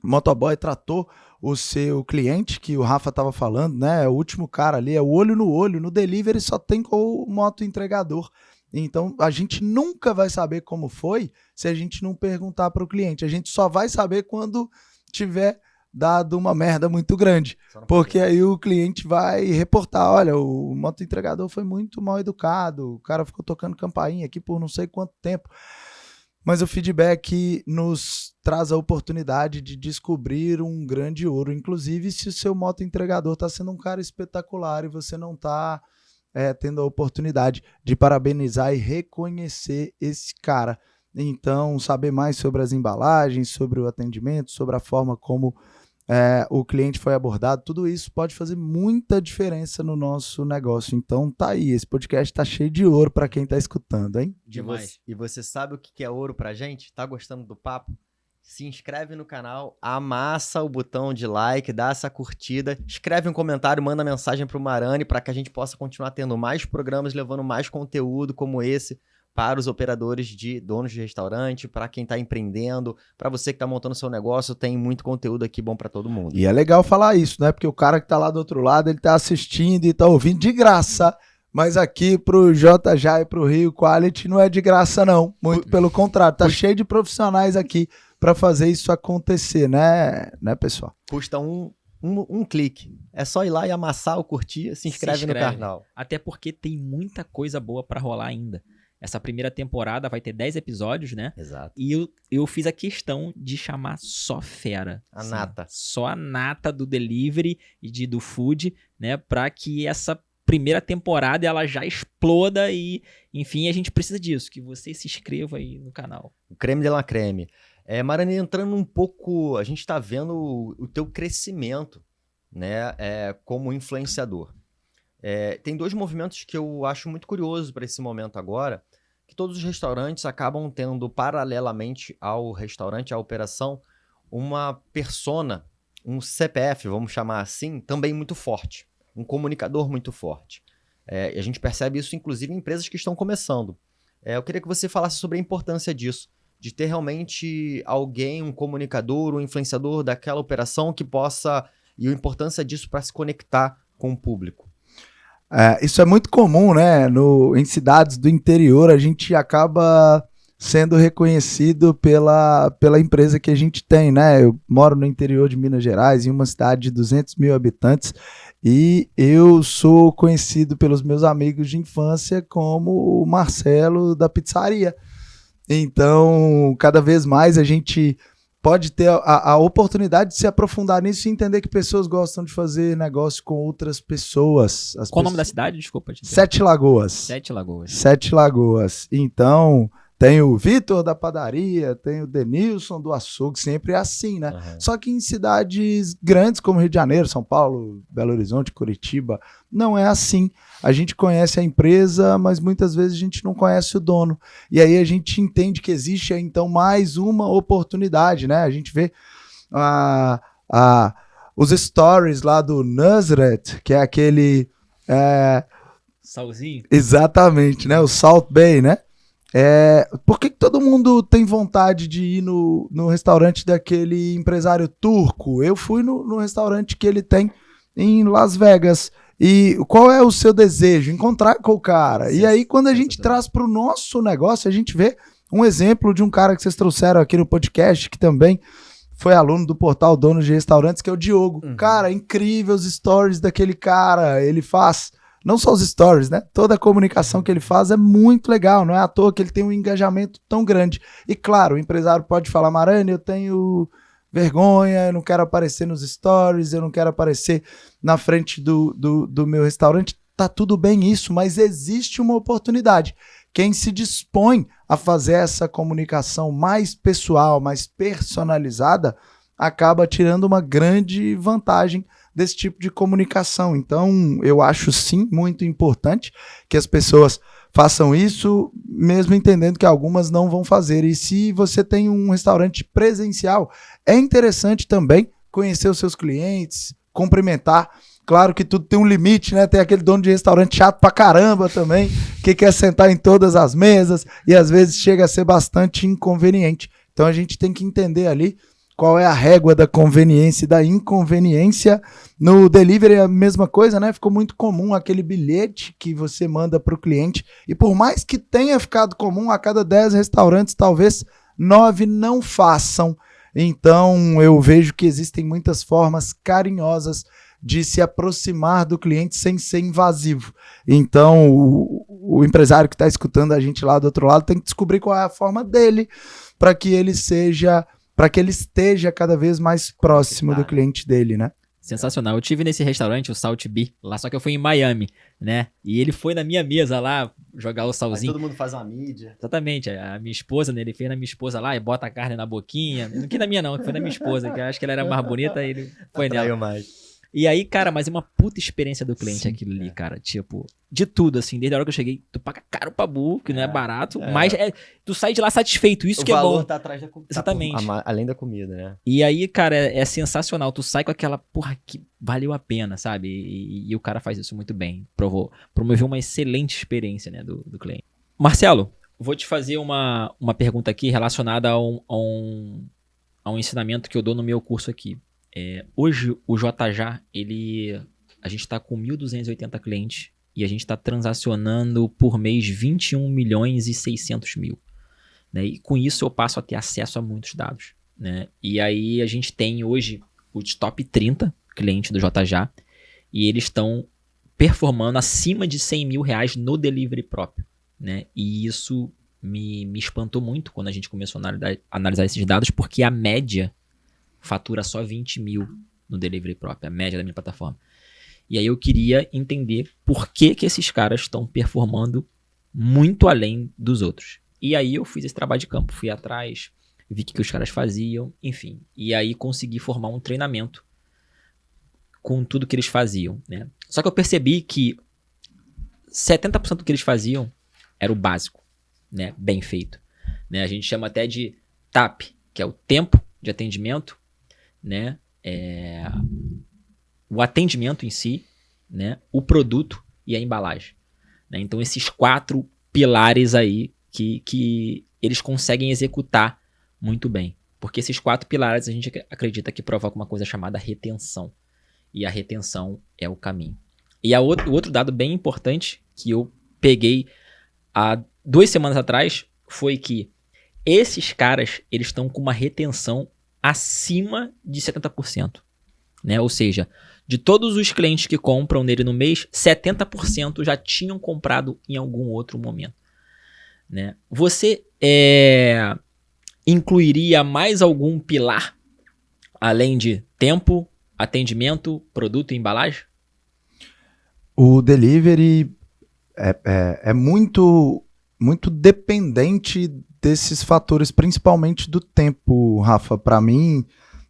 motoboy tratou o seu cliente, que o Rafa estava falando, né? É o último cara ali, é o olho. No delivery só tem com o moto entregador. Então a gente nunca vai saber como foi se a gente não perguntar para o cliente. A gente só vai saber quando tiver dado uma merda muito grande, porque aí o cliente vai reportar, olha, o moto entregador foi muito mal educado, o cara ficou tocando campainha aqui por não sei quanto tempo. Mas o feedback nos traz a oportunidade de descobrir um grande ouro, inclusive se o seu moto entregador está sendo um cara espetacular e você não está tendo a oportunidade de parabenizar e reconhecer esse cara. Então, saber mais sobre as embalagens, sobre o atendimento, sobre a forma como o cliente foi abordado, tudo isso pode fazer muita diferença no nosso negócio. Então tá aí, esse podcast tá cheio de ouro para quem tá escutando, hein? Demais. E você sabe o que é ouro pra gente? Tá gostando do papo? Se inscreve no canal, amassa o botão de like, dá essa curtida, escreve um comentário, manda mensagem pro Marani para que a gente possa continuar tendo mais programas, levando mais conteúdo como esse para os operadores de donos de restaurante, para quem está empreendendo, para você que está montando seu negócio, tem muito conteúdo aqui bom para todo mundo. E é legal falar isso, né? Porque o cara que tá lá do outro lado, ele tá assistindo e tá ouvindo de graça. Mas aqui pro JJ e pro Rio Quality não é de graça, não. Muito pelo contrário, tá cheio de profissionais aqui para fazer isso acontecer, né, pessoal? Custa um clique. É só ir lá e amassar ou curtir, se inscreve no canal. Até porque tem muita coisa boa pra rolar ainda. Essa primeira temporada vai ter 10 episódios, né? Exato. E eu fiz a questão de chamar só fera. A nata. Só a nata do delivery e do food, né? Pra que essa primeira temporada ela já exploda e, enfim, a gente precisa disso. Que você se inscreva aí no canal. O creme de la creme. Marani, entrando um pouco, a gente está vendo o teu crescimento, né, como influenciador. Tem dois movimentos que eu acho muito curioso para esse momento agora, que todos os restaurantes acabam tendo, paralelamente ao restaurante, à operação, uma persona, um CPF, vamos chamar assim, também muito forte, um comunicador muito forte. E a gente percebe isso, inclusive, em empresas que estão começando. Eu queria que você falasse sobre a importância disso, de ter realmente alguém, um comunicador, um influenciador daquela operação que possa, e a importância disso para se conectar com o público. Isso é muito comum, né? Em cidades do interior, a gente acaba sendo reconhecido pela empresa que a gente tem, né? Eu moro no interior de Minas Gerais, em uma cidade de 200 mil habitantes, e eu sou conhecido pelos meus amigos de infância como o Marcelo da pizzaria. Então, cada vez mais a gente pode ter a oportunidade de se aprofundar nisso e entender que pessoas gostam de fazer negócio com outras pessoas. Qual o nome da cidade? Desculpa. Sete Lagoas. Sete Lagoas. Então, tem o Vitor da padaria, tem o Denilson do açougue, sempre é assim, né? Uhum. Só que em cidades grandes como Rio de Janeiro, São Paulo, Belo Horizonte, Curitiba, não é assim. A gente conhece a empresa, mas muitas vezes a gente não conhece o dono. E aí a gente entende que existe, então, mais uma oportunidade, né? A gente vê os stories lá do Nazareth, que é aquele... Salzinho? Exatamente, né? O Salt Bay, né? Por que todo mundo tem vontade de ir no restaurante daquele empresário turco? Eu fui no restaurante que ele tem em Las Vegas. E qual é o seu desejo? Encontrar com o cara. E aí, quando a gente traz para o nosso negócio, a gente vê um exemplo de um cara que vocês trouxeram aqui no podcast, que também foi aluno do portal Donos de Restaurantes, que é o Diogo. Uhum. Cara, incrível os stories daquele cara. Ele faz... Não só os stories, né? Toda a comunicação que ele faz é muito legal. Não é à toa que ele tem um engajamento tão grande. E claro, o empresário pode falar, Marani, eu tenho vergonha, eu não quero aparecer nos stories, eu não quero aparecer na frente do meu restaurante. Tá tudo bem isso, mas existe uma oportunidade. Quem se dispõe a fazer essa comunicação mais pessoal, mais personalizada, acaba tirando uma grande vantagem desse tipo de comunicação. Então, eu acho sim muito importante que as pessoas façam isso, mesmo entendendo que algumas não vão fazer. E se você tem um restaurante presencial, é interessante também conhecer os seus clientes, cumprimentar. Claro que tudo tem um limite, né? Tem aquele dono de restaurante chato pra caramba também, que quer sentar em todas as mesas e às vezes chega a ser bastante inconveniente. Então, a gente tem que entender ali qual é a régua da conveniência e da inconveniência. No delivery é a mesma coisa, né? Ficou muito comum aquele bilhete que você manda para o cliente. E por mais que tenha ficado comum, a cada 10 restaurantes, talvez 9 não façam. Então, eu vejo que existem muitas formas carinhosas de se aproximar do cliente sem ser invasivo. Então, o empresário que está escutando a gente lá do outro lado tem que descobrir qual é a forma dele para que ele esteja cada vez mais próximo do cliente dele, né? Sensacional. Eu tive nesse restaurante, o Salt Bee, lá, só que eu fui em Miami, né? E ele foi na minha mesa lá jogar o salzinho. Aí todo mundo faz uma mídia. Exatamente. A minha esposa, né? Ele fez na minha esposa lá e bota a carne na boquinha. Não que na minha não, que foi na minha esposa, que eu acho que ela era mais bonita, aí ele foi nela. Mais. E aí, cara, mas é uma puta experiência do cliente. Sim, aquilo ali, cara. Tipo, de tudo, assim. Desde a hora que eu cheguei, tu paga caro pra burro, que não é barato, mas tu sai de lá satisfeito. Isso que é bom. O valor tá atrás da comida. Exatamente. Além da comida, né? E aí, cara, é sensacional. Tu sai com aquela, porra, que valeu a pena, sabe? E o cara faz isso muito bem. Promoveu uma excelente experiência, né, do cliente. Marcelo, vou te fazer uma pergunta aqui relacionada a um ensinamento que eu dou no meu curso aqui. Hoje, o JJ, a gente está com 1.280 clientes e a gente está transacionando por mês 21 milhões e 600 mil. Né? E com isso eu passo a ter acesso a muitos dados. Né? E aí a gente tem hoje os top 30 clientes do JJ e eles estão performando acima de 100 mil reais no delivery próprio. Né? E isso me espantou muito quando a gente começou a analisar esses dados, porque a média fatura só 20 mil no delivery próprio, a média da minha plataforma. E aí eu queria entender por que esses caras estão performando muito além dos outros. E aí eu fiz esse trabalho de campo, fui atrás, vi o que os caras faziam, enfim. E aí consegui formar um treinamento com tudo que eles faziam, né? Só que eu percebi que 70% do que eles faziam era o básico, né? Bem feito. Né? A gente chama até de TAP, que é o tempo de atendimento, né? O atendimento em si, né? O produto e a embalagem. Né? Então esses 4 pilares aí que eles conseguem executar muito bem. Porque esses 4 pilares a gente acredita que provocam uma coisa chamada retenção. E a retenção é o caminho. E o outro dado bem importante que eu peguei há 2 semanas atrás foi que esses caras eles estão com uma retenção acima de 70%. Né? Ou seja, de todos os clientes que compram nele no mês, 70% já tinham comprado em algum outro momento. Né? Você incluiria mais algum pilar além de tempo, atendimento, produto e embalagem? O delivery é muito, muito dependente desses fatores, principalmente do tempo, Rafa. Para mim,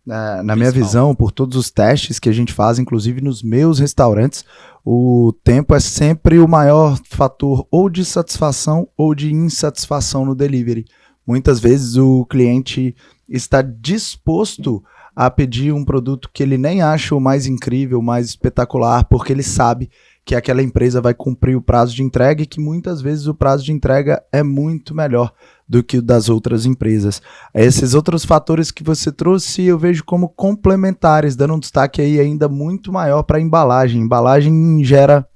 na minha visão, por todos os testes que a gente faz, inclusive nos meus restaurantes, o tempo é sempre o maior fator ou de satisfação ou de insatisfação no delivery. Muitas vezes o cliente está disposto a pedir um produto que ele nem acha o mais incrível, o mais espetacular, porque ele sabe que aquela empresa vai cumprir o prazo de entrega e que muitas vezes o prazo de entrega é muito melhor do que o das outras empresas. Esses outros fatores que você trouxe eu vejo como complementares, dando um destaque aí ainda muito maior para a embalagem. A embalagem gera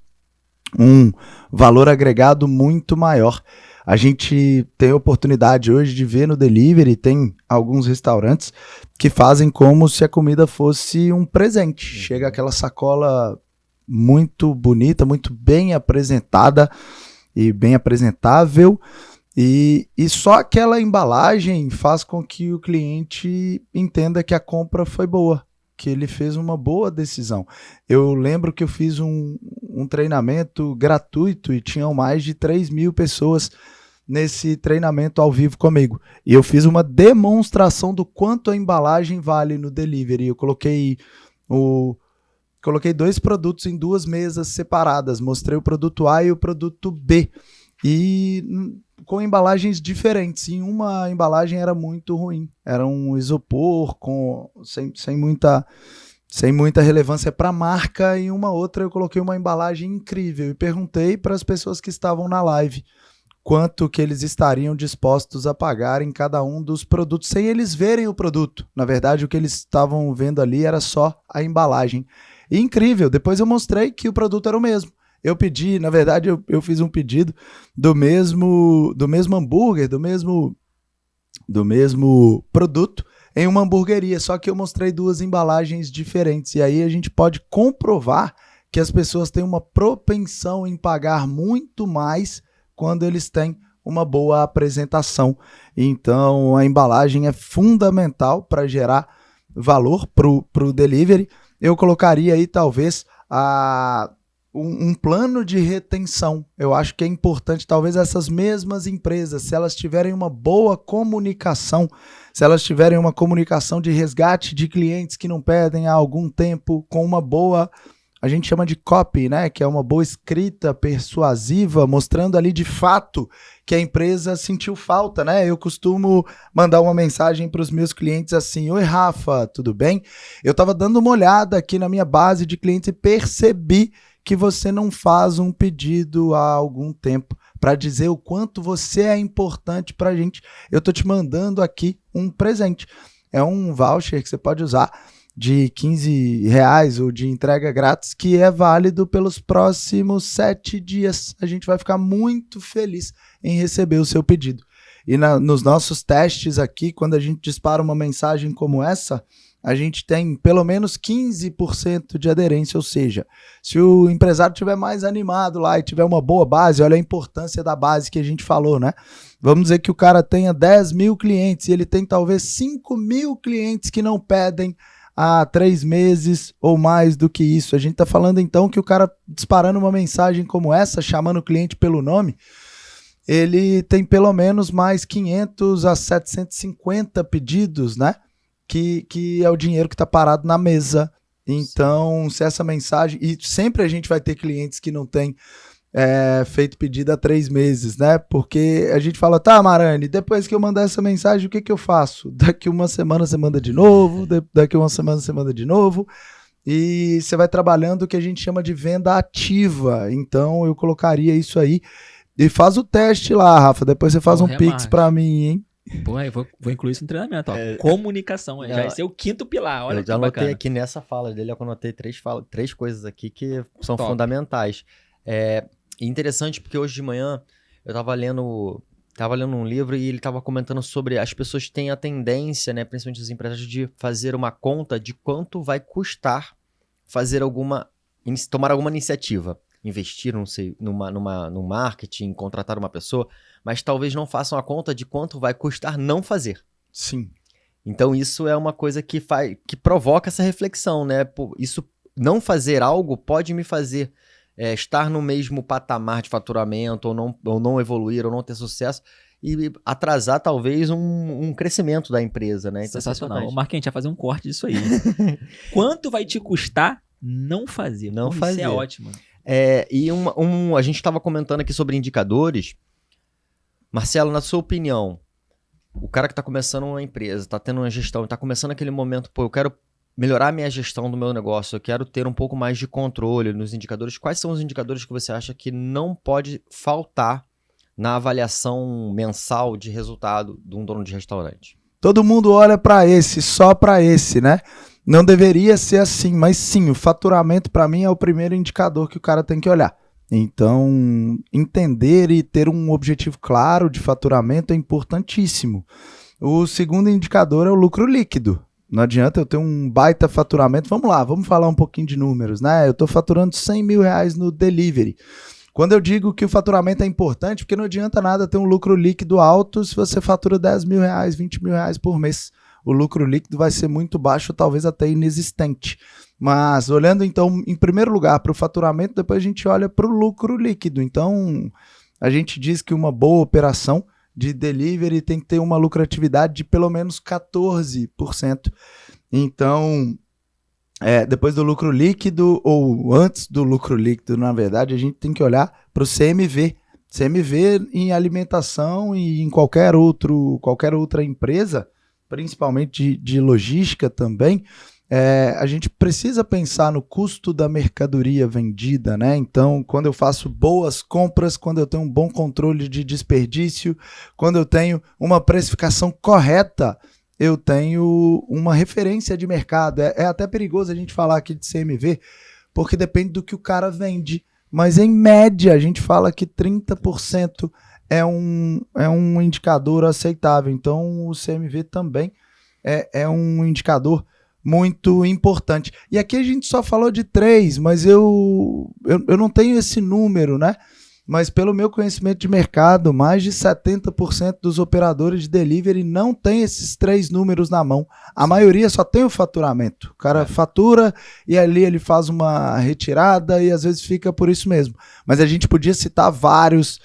um valor agregado muito maior. A gente tem a oportunidade hoje de ver no delivery, tem alguns restaurantes que fazem como se a comida fosse um presente. Chega aquela sacola muito bonita, muito bem apresentada e bem apresentável, e só aquela embalagem faz com que o cliente entenda que a compra foi boa, que ele fez uma boa decisão. Eu lembro que eu fiz um treinamento gratuito e tinham mais de 3 mil pessoas nesse treinamento ao vivo comigo. E eu fiz uma demonstração do quanto a embalagem vale no delivery. Eu coloquei 2 produtos em 2 mesas separadas. Mostrei o produto A e o produto B. E com embalagens diferentes. Em uma embalagem era muito ruim. Era um isopor sem muita relevância para a marca. E em uma outra eu coloquei uma embalagem incrível. E perguntei para as pessoas que estavam na live quanto que eles estariam dispostos a pagar em cada um dos produtos, sem eles verem o produto. Na verdade, o que eles estavam vendo ali era só a embalagem. E incrível, depois eu mostrei que o produto era o mesmo. Eu pedi, na verdade, eu fiz um pedido do mesmo hambúrguer, do mesmo produto, em uma hamburgueria, só que eu mostrei 2 embalagens diferentes. E aí a gente pode comprovar que as pessoas têm uma propensão em pagar muito mais quando eles têm uma boa apresentação. Então, a embalagem é fundamental para gerar valor para o delivery. Eu colocaria aí, talvez, um plano de retenção. Eu acho que é importante, talvez, essas mesmas empresas, se elas tiverem uma boa comunicação, se elas tiverem uma comunicação de resgate de clientes que não pedem há algum tempo, com uma boa... A gente chama de copy, né? Que é uma boa escrita persuasiva, mostrando ali de fato que a empresa sentiu falta, né? Eu costumo mandar uma mensagem para os meus clientes assim: oi, Rafa, tudo bem? Eu estava dando uma olhada aqui na minha base de clientes e percebi que você não faz um pedido há algum tempo. para dizer o quanto você é importante pra gente, eu tô te mandando aqui um presente. É um voucher que você pode usar de R$15 ou de entrega grátis, que é válido pelos próximos 7 dias. A gente vai ficar muito feliz em receber o seu pedido. E nos nossos testes aqui, quando a gente dispara uma mensagem como essa, a gente tem pelo menos 15% de aderência, ou seja, se o empresário estiver mais animado lá e tiver uma boa base, olha a importância da base que a gente falou, né? Vamos dizer que o cara tenha 10 mil clientes e ele tem talvez 5 mil clientes que não pedem há 3 meses ou mais do que isso. A gente está falando então que o cara disparando uma mensagem como essa, chamando o cliente pelo nome, ele tem pelo menos mais 500 a 750 pedidos, né? Que é o dinheiro que está parado na mesa. Então, se essa mensagem... E sempre a gente vai ter clientes que não têm feito pedido há 3 meses, né? Porque a gente fala, tá, Marani, depois que eu mandar essa mensagem, o que eu faço? Daqui uma semana você manda de novo, daqui uma semana você manda de novo, e você vai trabalhando o que a gente chama de venda ativa. Então, eu colocaria isso aí. E faz o teste lá, Rafa, depois você faz um Pix pra mim, hein? Pô, eu vou incluir isso no treinamento, ó. Comunicação, já vai ser o 5º pilar, olha. Eu já anotei aqui nessa fala dele, eu anotei 3 coisas aqui que são fundamentais. Interessante porque hoje de manhã eu tava lendo um livro e ele tava comentando sobre as pessoas têm a tendência, né, principalmente os empresários, de fazer uma conta de quanto vai custar tomar alguma iniciativa. Investir, não sei, no marketing, contratar uma pessoa, mas talvez não façam a conta de quanto vai custar não fazer. Sim. Então isso é uma coisa que provoca essa reflexão, né? Isso, não fazer algo pode me fazer estar no mesmo patamar de faturamento, ou não evoluir, ou não ter sucesso, e atrasar talvez um crescimento da empresa, né? Então, sensacional. O Marquinhos vai fazer um corte disso aí. Quanto vai te custar não fazer? Não fazer. Isso é ótimo. E a gente estava comentando aqui sobre indicadores. Marcelo, na sua opinião, o cara que está começando uma empresa, está tendo uma gestão, está começando aquele momento, eu quero melhorar a minha gestão do meu negócio, eu quero ter um pouco mais de controle nos indicadores. Quais são os indicadores que você acha que não pode faltar na avaliação mensal de resultado de um dono de restaurante? Todo mundo olha para só para esse, né? Não deveria ser assim, mas sim, o faturamento para mim é o primeiro indicador que o cara tem que olhar. Então, entender e ter um objetivo claro de faturamento é importantíssimo. O segundo indicador é o lucro líquido. Não adianta eu ter um baita faturamento. Vamos lá, vamos falar um pouquinho de números, né? Eu estou faturando R$100 mil no delivery. Quando eu digo que o faturamento é importante, porque não adianta nada ter um lucro líquido alto se você fatura R$10 mil, R$20 mil por mês. O lucro líquido vai ser muito baixo, talvez até inexistente. Mas olhando então, em primeiro lugar, para o faturamento, depois a gente olha para o lucro líquido. Então, a gente diz que uma boa operação de delivery tem que ter uma lucratividade de pelo menos 14%. Então, depois do lucro líquido, ou antes do lucro líquido, na verdade, a gente tem que olhar para o CMV. CMV em alimentação e em qualquer outra empresa, principalmente de logística também, a gente precisa pensar no custo da mercadoria vendida, né? Então, quando eu faço boas compras, quando eu tenho um bom controle de desperdício, quando eu tenho uma precificação correta, eu tenho uma referência de mercado. É até perigoso a gente falar aqui de CMV, porque depende do que o cara vende. Mas, em média, a gente fala que 30% é um indicador aceitável. Então, o CMV também é um indicador muito importante. E aqui a gente só falou de 3, mas eu não tenho esse número, né? Mas pelo meu conhecimento de mercado, mais de 70% dos operadores de delivery não tem esses 3 números na mão. A maioria só tem o faturamento. O cara fatura e ali ele faz uma retirada e às vezes fica por isso mesmo. Mas a gente podia citar vários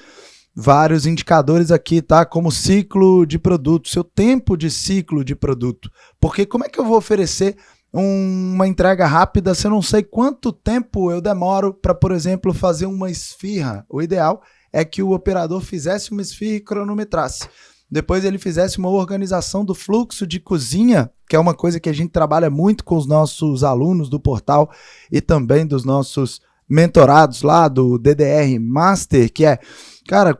indicadores aqui, tá? Como ciclo de produto, seu tempo de ciclo de produto. Porque como é que eu vou oferecer uma entrega rápida se eu não sei quanto tempo eu demoro para, por exemplo, fazer uma esfirra? O ideal é que o operador fizesse uma esfirra e cronometrasse. Depois ele fizesse uma organização do fluxo de cozinha, que é uma coisa que a gente trabalha muito com os nossos alunos do portal e também dos nossos mentorados lá do DDR Master, que é, cara,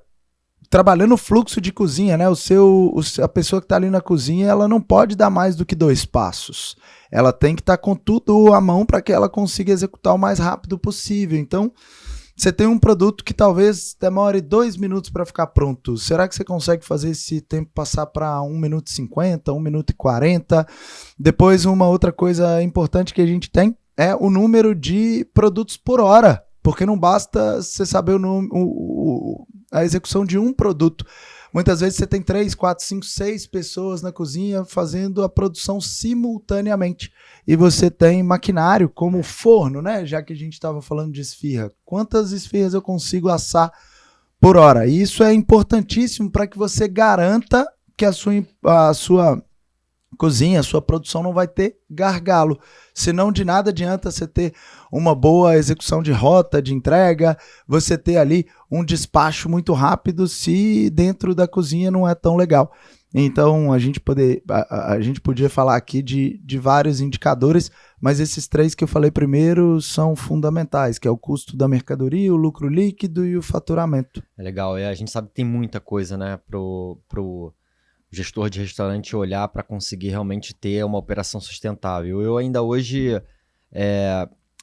trabalhando o fluxo de cozinha, né? A pessoa que está ali na cozinha, ela não pode dar mais do que 2 passos. Ela tem que estar com tudo à mão para que ela consiga executar o mais rápido possível. Então, você tem um produto que talvez demore 2 minutos para ficar pronto. Será que você consegue fazer esse tempo passar para 1 minuto e 50, 1 minuto e 40? Depois, uma outra coisa importante que a gente tem é o número de produtos por hora. Porque não basta você saber a execução de um produto. Muitas vezes você tem 3, 4, 5, 6 pessoas na cozinha fazendo a produção simultaneamente. E você tem maquinário como forno, né? Já que a gente estava falando de esfirra. Quantas esfirras eu consigo assar por hora? E isso é importantíssimo para que você garanta que a sua cozinha, a sua produção não vai ter gargalo. Senão de nada adianta você ter uma boa execução de rota, de entrega, você ter ali um despacho muito rápido se dentro da cozinha não é tão legal. Então a gente podia falar aqui de vários indicadores, mas esses 3 que eu falei primeiro são fundamentais, que é o custo da mercadoria, o lucro líquido e o faturamento. É legal, a gente sabe que tem muita coisa, né, pro gestor de restaurante olhar para conseguir realmente ter uma operação sustentável. Eu ainda hoje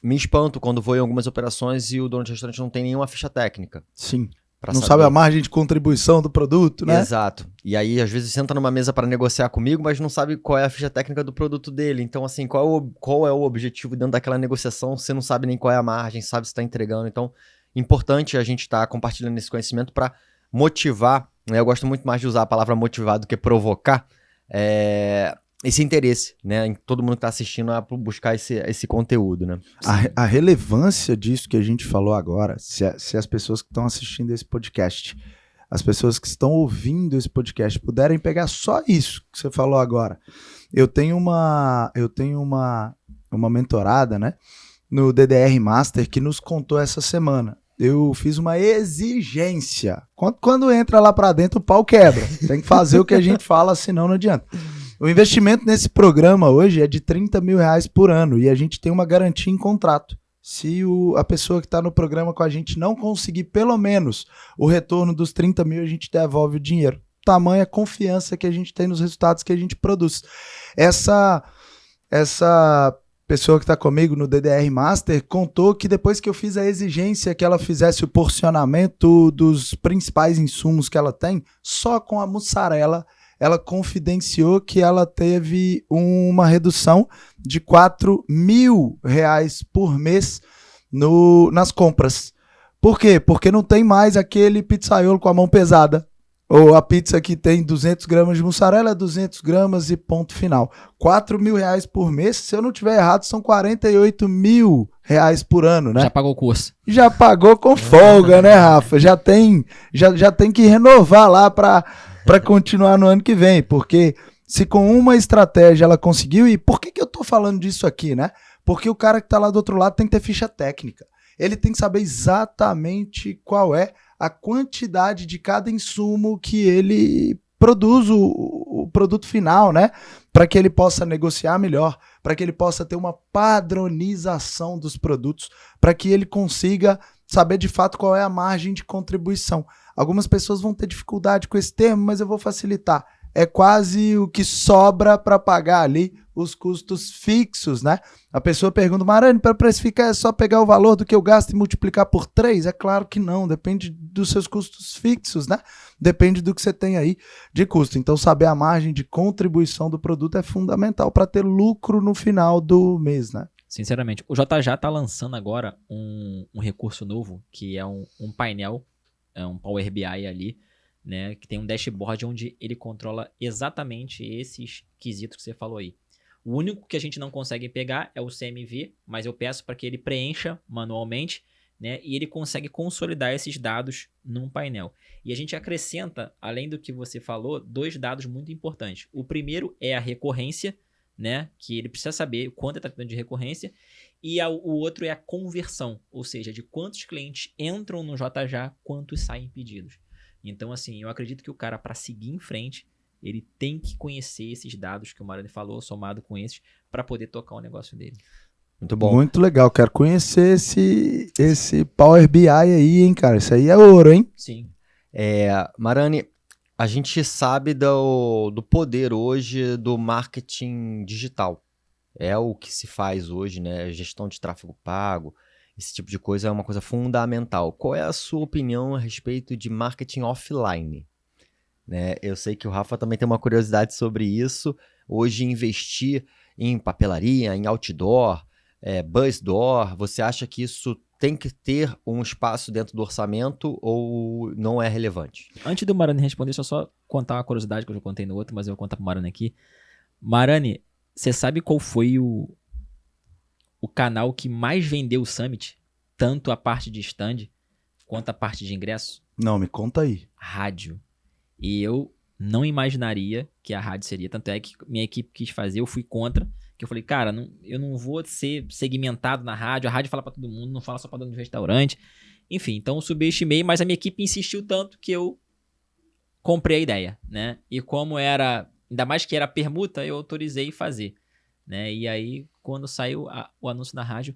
me espanto quando vou em algumas operações e o dono de restaurante não tem nenhuma ficha técnica. Sim. Não sabe a margem de contribuição do produto, né? Exato. E aí, às vezes, senta numa mesa para negociar comigo, mas não sabe qual é a ficha técnica do produto dele. Então, assim, qual é o objetivo dentro daquela negociação? Você não sabe nem qual é a margem, sabe se está entregando. Então, importante a gente estar compartilhando esse conhecimento para motivar, né? Eu gosto muito mais de usar a palavra motivar do que provocar esse interesse, né? Em todo mundo que está assistindo a buscar esse conteúdo, né? A relevância disso que a gente falou agora, se as pessoas que estão assistindo esse podcast, as pessoas que estão ouvindo esse podcast puderem pegar só isso que você falou agora. Eu tenho uma mentorada, né, no DDR Master que nos contou essa semana. Eu fiz uma exigência. Quando entra lá para dentro, o pau quebra. Tem que fazer o que a gente fala, senão não adianta. O investimento nesse programa hoje é de R$30 mil por ano e a gente tem uma garantia em contrato. Se a pessoa que está no programa com a gente não conseguir pelo menos o retorno dos 30 mil, a gente devolve o dinheiro. Tamanha confiança que a gente tem nos resultados que a gente produz. Essa pessoa que está comigo no DDR Master contou que depois que eu fiz a exigência que ela fizesse o porcionamento dos principais insumos que ela tem, só com a mussarela, ela confidenciou que ela teve uma redução de R$4 mil por mês nas compras. Por quê? Porque não tem mais aquele pizzaiolo com a mão pesada. Ou a pizza que tem 200 gramas de mussarela, 200 gramas e ponto final. R$4 mil por mês, se eu não tiver errado, são R$48 mil por ano, né? Já pagou o curso. Já pagou com folga, né, Rafa? Já tem que renovar lá para continuar no ano que vem, porque se com uma estratégia ela conseguiu, e por que eu tô falando disso aqui, né? Porque o cara que tá lá do outro lado tem que ter ficha técnica. Ele tem que saber exatamente qual é a quantidade de cada insumo que ele produz, o produto final, né? Para que ele possa negociar melhor, para que ele possa ter uma padronização dos produtos, para que ele consiga saber de fato qual é a margem de contribuição. Algumas pessoas vão ter dificuldade com esse termo, mas eu vou facilitar. É quase o que sobra para pagar ali os custos fixos, né? A pessoa pergunta, Marani, para precificar é só pegar o valor do que eu gasto e multiplicar por 3? É claro que não, depende dos seus custos fixos, né? Depende do que você tem aí de custo. Então, saber a margem de contribuição do produto é fundamental para ter lucro no final do mês, né? Sinceramente, o JJ está lançando agora um recurso novo, que é um painel, um Power BI ali, né, que tem um dashboard onde ele controla exatamente esses quesitos que você falou aí. O único que a gente não consegue pegar é o CMV, mas eu peço para que ele preencha manualmente, né, e ele consegue consolidar esses dados num painel. E a gente acrescenta, além do que você falou, 2 dados muito importantes. O primeiro é a recorrência, né, que ele precisa saber quanto está tendo de recorrência, e o outro é a conversão, ou seja, de quantos clientes entram no JJ, quantos saem pedidos. Então, assim, eu acredito que o cara, para seguir em frente, ele tem que conhecer esses dados que o Marani falou, somado com esses, para poder tocar o negócio dele. Muito bom. Muito legal, quero conhecer esse Power BI aí, hein, cara, isso aí é ouro, hein? Sim. Marani, a gente sabe do poder hoje do marketing digital. É o que se faz hoje, né? Gestão de tráfego pago, esse tipo de coisa é uma coisa fundamental. Qual é a sua opinião a respeito de marketing offline? Né? Eu sei que o Rafa também tem uma curiosidade sobre isso. Hoje, investir em papelaria, em outdoor, buzzdoor, você acha que isso tem que ter um espaço dentro do orçamento ou não é relevante? Antes do Marani responder, deixa eu só contar uma curiosidade que eu já contei no outro, mas eu vou contar pro Marani aqui. Marani, você sabe qual foi o canal que mais vendeu o Summit? Tanto a parte de stand quanto a parte de ingresso? Não, me conta aí. Rádio. E eu não imaginaria que a rádio seria. Tanto é que minha equipe quis fazer, eu fui contra. Que eu falei, cara, eu não vou ser segmentado na rádio. A rádio fala pra todo mundo, não fala só pra dono de restaurante. Enfim, então eu subestimei, mas a minha equipe insistiu tanto que eu comprei a ideia, né? E como era, ainda mais que era permuta, eu autorizei fazer, né? E aí, quando saiu o anúncio na rádio,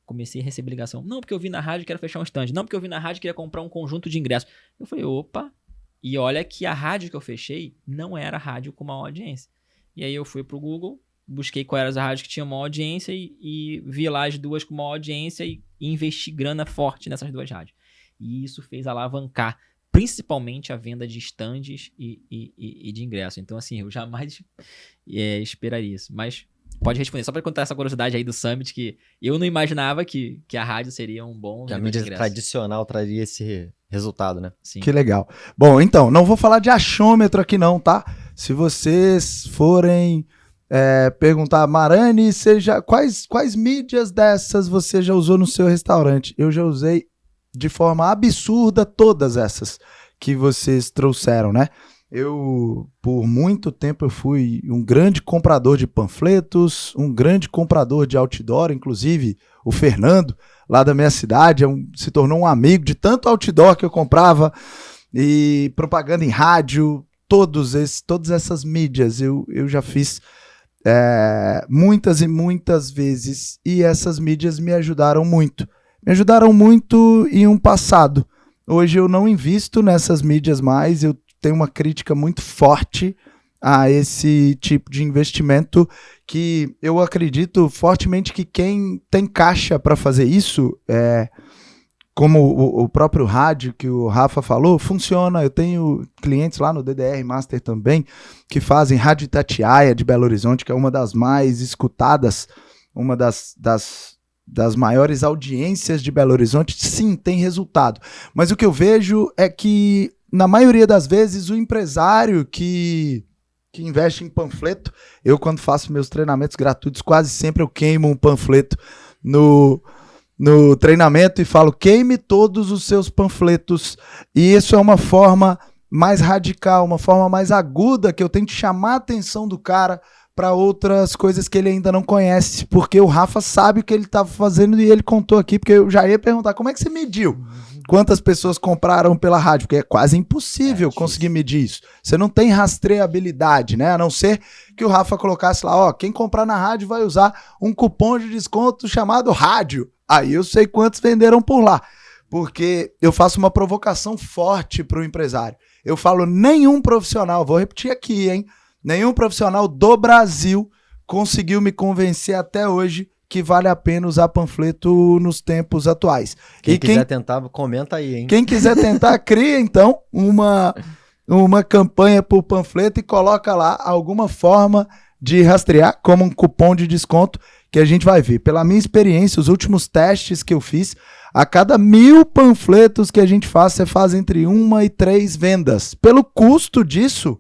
comecei a receber ligação. Não, porque eu vi na rádio e quero fechar um stand. Não, porque eu vi na rádio e queria comprar um conjunto de ingressos. Eu falei, opa. E olha que a rádio que eu fechei não era rádio com maior audiência. E aí eu fui pro Google, busquei qual era as rádios que tinham maior audiência e vi lá as duas com maior audiência e investi grana forte nessas duas rádios. E isso fez alavancar principalmente a venda de estandes e de ingresso. Então, assim, eu jamais esperaria isso. Mas pode responder. Só para contar essa curiosidade aí do Summit, que eu não imaginava que a rádio seria um bom que a mídia tradicional traria esse resultado, né? Sim. Que legal. Bom, então, não vou falar de achômetro aqui não, tá? Se vocês forem perguntar, Marani, quais mídias dessas você já usou no seu restaurante? Eu já usei de forma absurda todas essas que vocês trouxeram, né? Por muito tempo, eu fui um grande comprador de panfletos, um grande comprador de outdoor, inclusive o Fernando, lá da minha cidade, se tornou um amigo de tanto outdoor que eu comprava, e propaganda em rádio, todas essas mídias eu já fiz muitas e muitas vezes, e essas mídias me ajudaram muito. Me ajudaram muito em um passado. Hoje eu não invisto nessas mídias mais, eu tenho uma crítica muito forte a esse tipo de investimento, que eu acredito fortemente que quem tem caixa para fazer isso, como o próprio rádio que o Rafa falou, funciona. Eu tenho clientes lá no DDR Master também que fazem Rádio Itatiaia de Belo Horizonte, que é uma das mais escutadas, uma das maiores audiências de Belo Horizonte. Sim, tem resultado. Mas o que eu vejo é que, na maioria das vezes, o empresário que investe em panfleto, eu quando faço meus treinamentos gratuitos, quase sempre eu queimo um panfleto no treinamento e falo, queime todos os seus panfletos. E isso é uma forma mais radical, uma forma mais aguda, que eu tento chamar a atenção do cara para outras coisas que ele ainda não conhece, porque o Rafa sabe o que ele estava fazendo e ele contou aqui, porque eu já ia perguntar, como é que você mediu? Quantas pessoas compraram pela rádio? Porque é quase impossível conseguir medir isso. Você não tem rastreabilidade, né? A não ser que o Rafa colocasse lá, ó, quem comprar na rádio vai usar um cupom de desconto chamado rádio. Aí eu sei quantos venderam por lá, porque eu faço uma provocação forte para o empresário. Eu falo, nenhum profissional, vou repetir aqui, hein? Nenhum profissional do Brasil conseguiu me convencer até hoje que vale a pena usar panfleto nos tempos atuais. Quem quiser tentar, comenta aí, hein? Quem quiser tentar, cria então uma campanha por panfleto e coloca lá alguma forma de rastrear como um cupom de desconto, que a gente vai ver. Pela minha experiência, os últimos testes que eu fiz, a cada 1.000 panfletos que a gente faz, você faz entre 1 e 3 vendas. Pelo custo disso,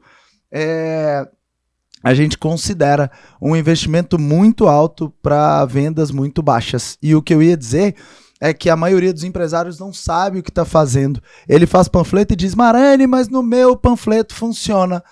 a gente considera um investimento muito alto para vendas muito baixas. E o que eu ia dizer é que a maioria dos empresários não sabe o que está fazendo. Ele faz panfleto e diz, Marani, mas no meu panfleto funciona.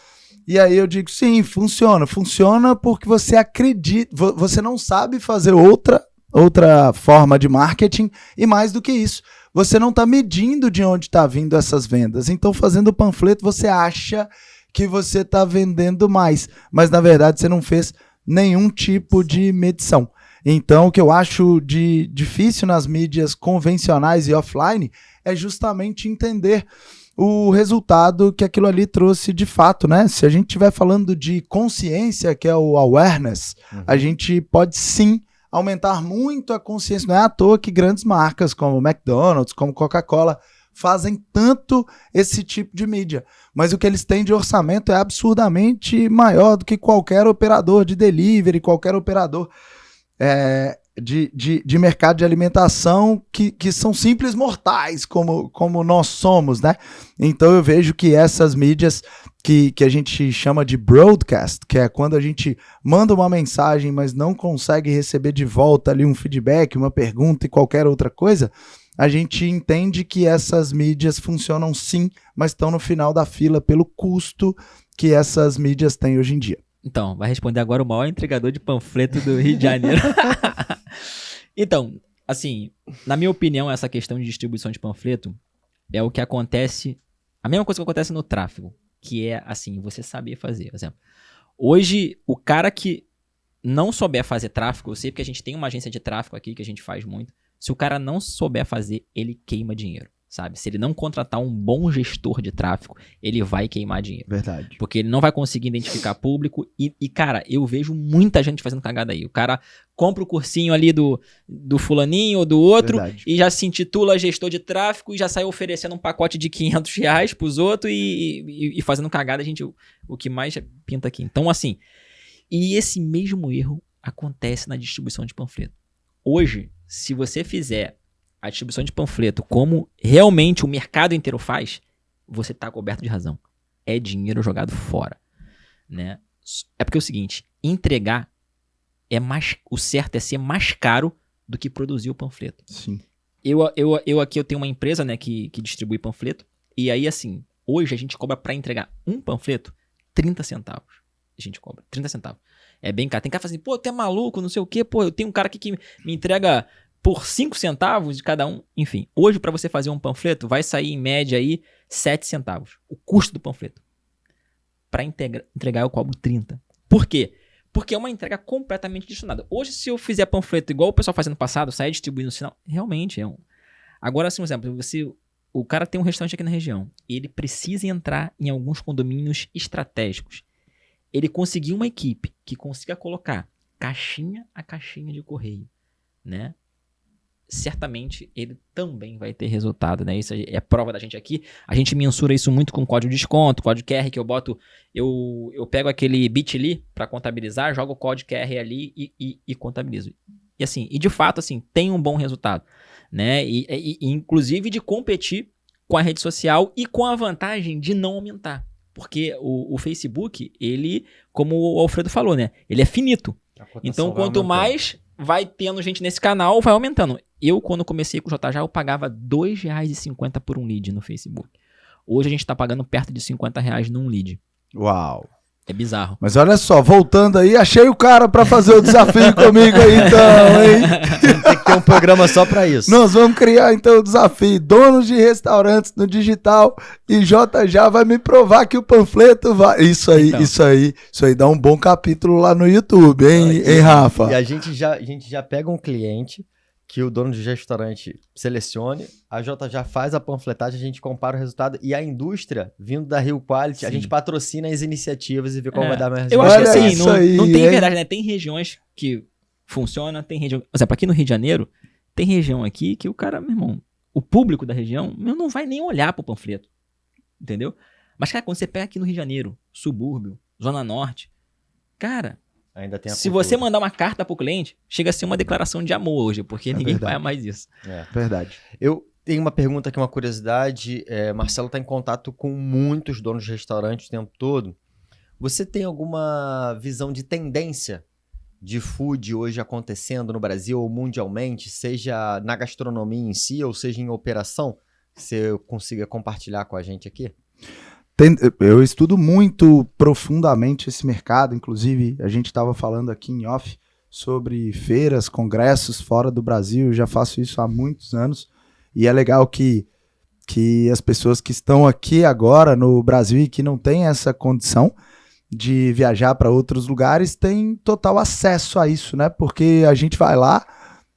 E aí eu digo, sim, funciona. Funciona porque você acredita, você não sabe fazer outra forma de marketing, e mais do que isso, você não está medindo de onde está vindo essas vendas. Então, fazendo panfleto, você acha que você está vendendo mais, mas na verdade você não fez nenhum tipo de medição. Então, o que eu acho de difícil nas mídias convencionais e offline é justamente entender o resultado que aquilo ali trouxe de fato, né? Se a gente estiver falando de consciência, que é o awareness, a gente pode sim aumentar muito a consciência. Não é à toa que grandes marcas como McDonald's, como Coca-Cola, fazem tanto esse tipo de mídia. Mas o que eles têm de orçamento é absurdamente maior do que qualquer operador de delivery, qualquer operador de mercado de alimentação que são simples mortais, como nós somos, né? Então eu vejo que essas mídias que a gente chama de broadcast, que é quando a gente manda uma mensagem, mas não consegue receber de volta ali um feedback, uma pergunta e qualquer outra coisa, a gente entende que essas mídias funcionam sim, mas estão no final da fila pelo custo que essas mídias têm hoje em dia. Então, vai responder agora o maior entregador de panfleto do Rio de Janeiro. Então, assim, na minha opinião, essa questão de distribuição de panfleto é o que acontece, a mesma coisa que acontece no tráfego, que é, assim, você saber fazer. Por exemplo, hoje, o cara que não souber fazer tráfego, eu sei porque a gente tem uma agência de tráfego aqui que a gente faz muito, se o cara não souber fazer, ele queima dinheiro, sabe? Se ele não contratar um bom gestor de tráfego, ele vai queimar dinheiro. Verdade. Porque ele não vai conseguir identificar público e cara, eu vejo muita gente fazendo cagada aí. O cara compra o cursinho ali do fulaninho ou do outro. Verdade. E já se intitula gestor de tráfego e já sai oferecendo um pacote de R$500 pros outros e fazendo cagada, o que mais pinta aqui. Então, assim, e esse mesmo erro acontece na distribuição de panfleto. Hoje, se você fizer a distribuição de panfleto como realmente o mercado inteiro faz, você está coberto de razão. É dinheiro jogado fora, né? É porque é o seguinte, entregar o certo é ser mais caro do que produzir o panfleto. Sim. Eu aqui eu tenho uma empresa, né, que distribui panfleto, e aí assim, hoje a gente cobra para entregar um panfleto 30 centavos. A gente cobra 30 centavos. É bem caro. Tem cara que fala assim, pô, tu é maluco, não sei o quê, pô, eu tenho um cara aqui que me entrega por 5 centavos de cada um. Enfim, hoje para você fazer um panfleto vai sair em média aí 7 centavos. O custo do panfleto. Para entregar eu cobro 30. Por quê? Porque é uma entrega completamente direcionada. Hoje, se eu fizer panfleto igual o pessoal fazia no passado, sair distribuindo no sinal, realmente é um... Agora, assim, por exemplo, o cara tem um restaurante aqui na região, ele precisa entrar em alguns condomínios estratégicos. Ele conseguir uma equipe que consiga colocar caixinha a caixinha de correio, né? Certamente ele também vai ter resultado, né? Isso é prova da gente aqui. A gente mensura isso muito com código de desconto, código QR que eu boto. Eu pego aquele Bitly para contabilizar, jogo o código QR ali e contabilizo. E assim, e de fato, assim, tem um bom resultado, né? E inclusive de competir com a rede social e com a vantagem de não aumentar. Porque o Facebook, ele, como o Alfredo falou, né? Ele é finito. Então, quanto mais vai tendo gente nesse canal, vai aumentando. Eu, quando comecei com o JJ, eu pagava R$2,50 por um lead no Facebook. Hoje a gente tá pagando perto de R$50 num lead. Uau! É bizarro. Mas olha só, voltando aí, achei o cara pra fazer o desafio comigo aí então, hein? Tem que ter um programa só pra isso. Nós vamos criar então o desafio, donos de restaurantes no digital, e JJ vai me provar que o panfleto vai... Isso aí dá um bom capítulo lá no YouTube, hein, Rafa? E a gente já pega um cliente que o dono de restaurante selecione, a JJ faz a panfletagem, a gente compara o resultado e a indústria, vindo da Rio Quality, a gente patrocina as iniciativas e vê qual vai dar mais resultado. Eu acho que assim, não tem verdade, né? Tem regiões que funciona, tem região... Por exemplo, aqui no Rio de Janeiro, tem região aqui que o cara, meu irmão, o público da região não vai nem olhar pro panfleto, entendeu? Mas, cara, quando você pega aqui no Rio de Janeiro, subúrbio, Zona Norte, cara... Ainda tem se você mandar uma carta pro cliente, chega a ser uma declaração de amor hoje, porque ninguém faz mais isso. É verdade. Eu tenho uma pergunta aqui, uma curiosidade. Marcelo está em contato com muitos donos de restaurantes o tempo todo. Você tem alguma visão de tendência de food hoje acontecendo no Brasil ou mundialmente, seja na gastronomia em si ou seja em operação, que você consiga compartilhar com a gente aqui? Eu estudo muito profundamente esse mercado, inclusive a gente estava falando aqui em off sobre feiras, congressos fora do Brasil, eu já faço isso há muitos anos, e é legal que as pessoas que estão aqui agora no Brasil e que não têm essa condição de viajar para outros lugares têm total acesso a isso, né? Porque a gente vai lá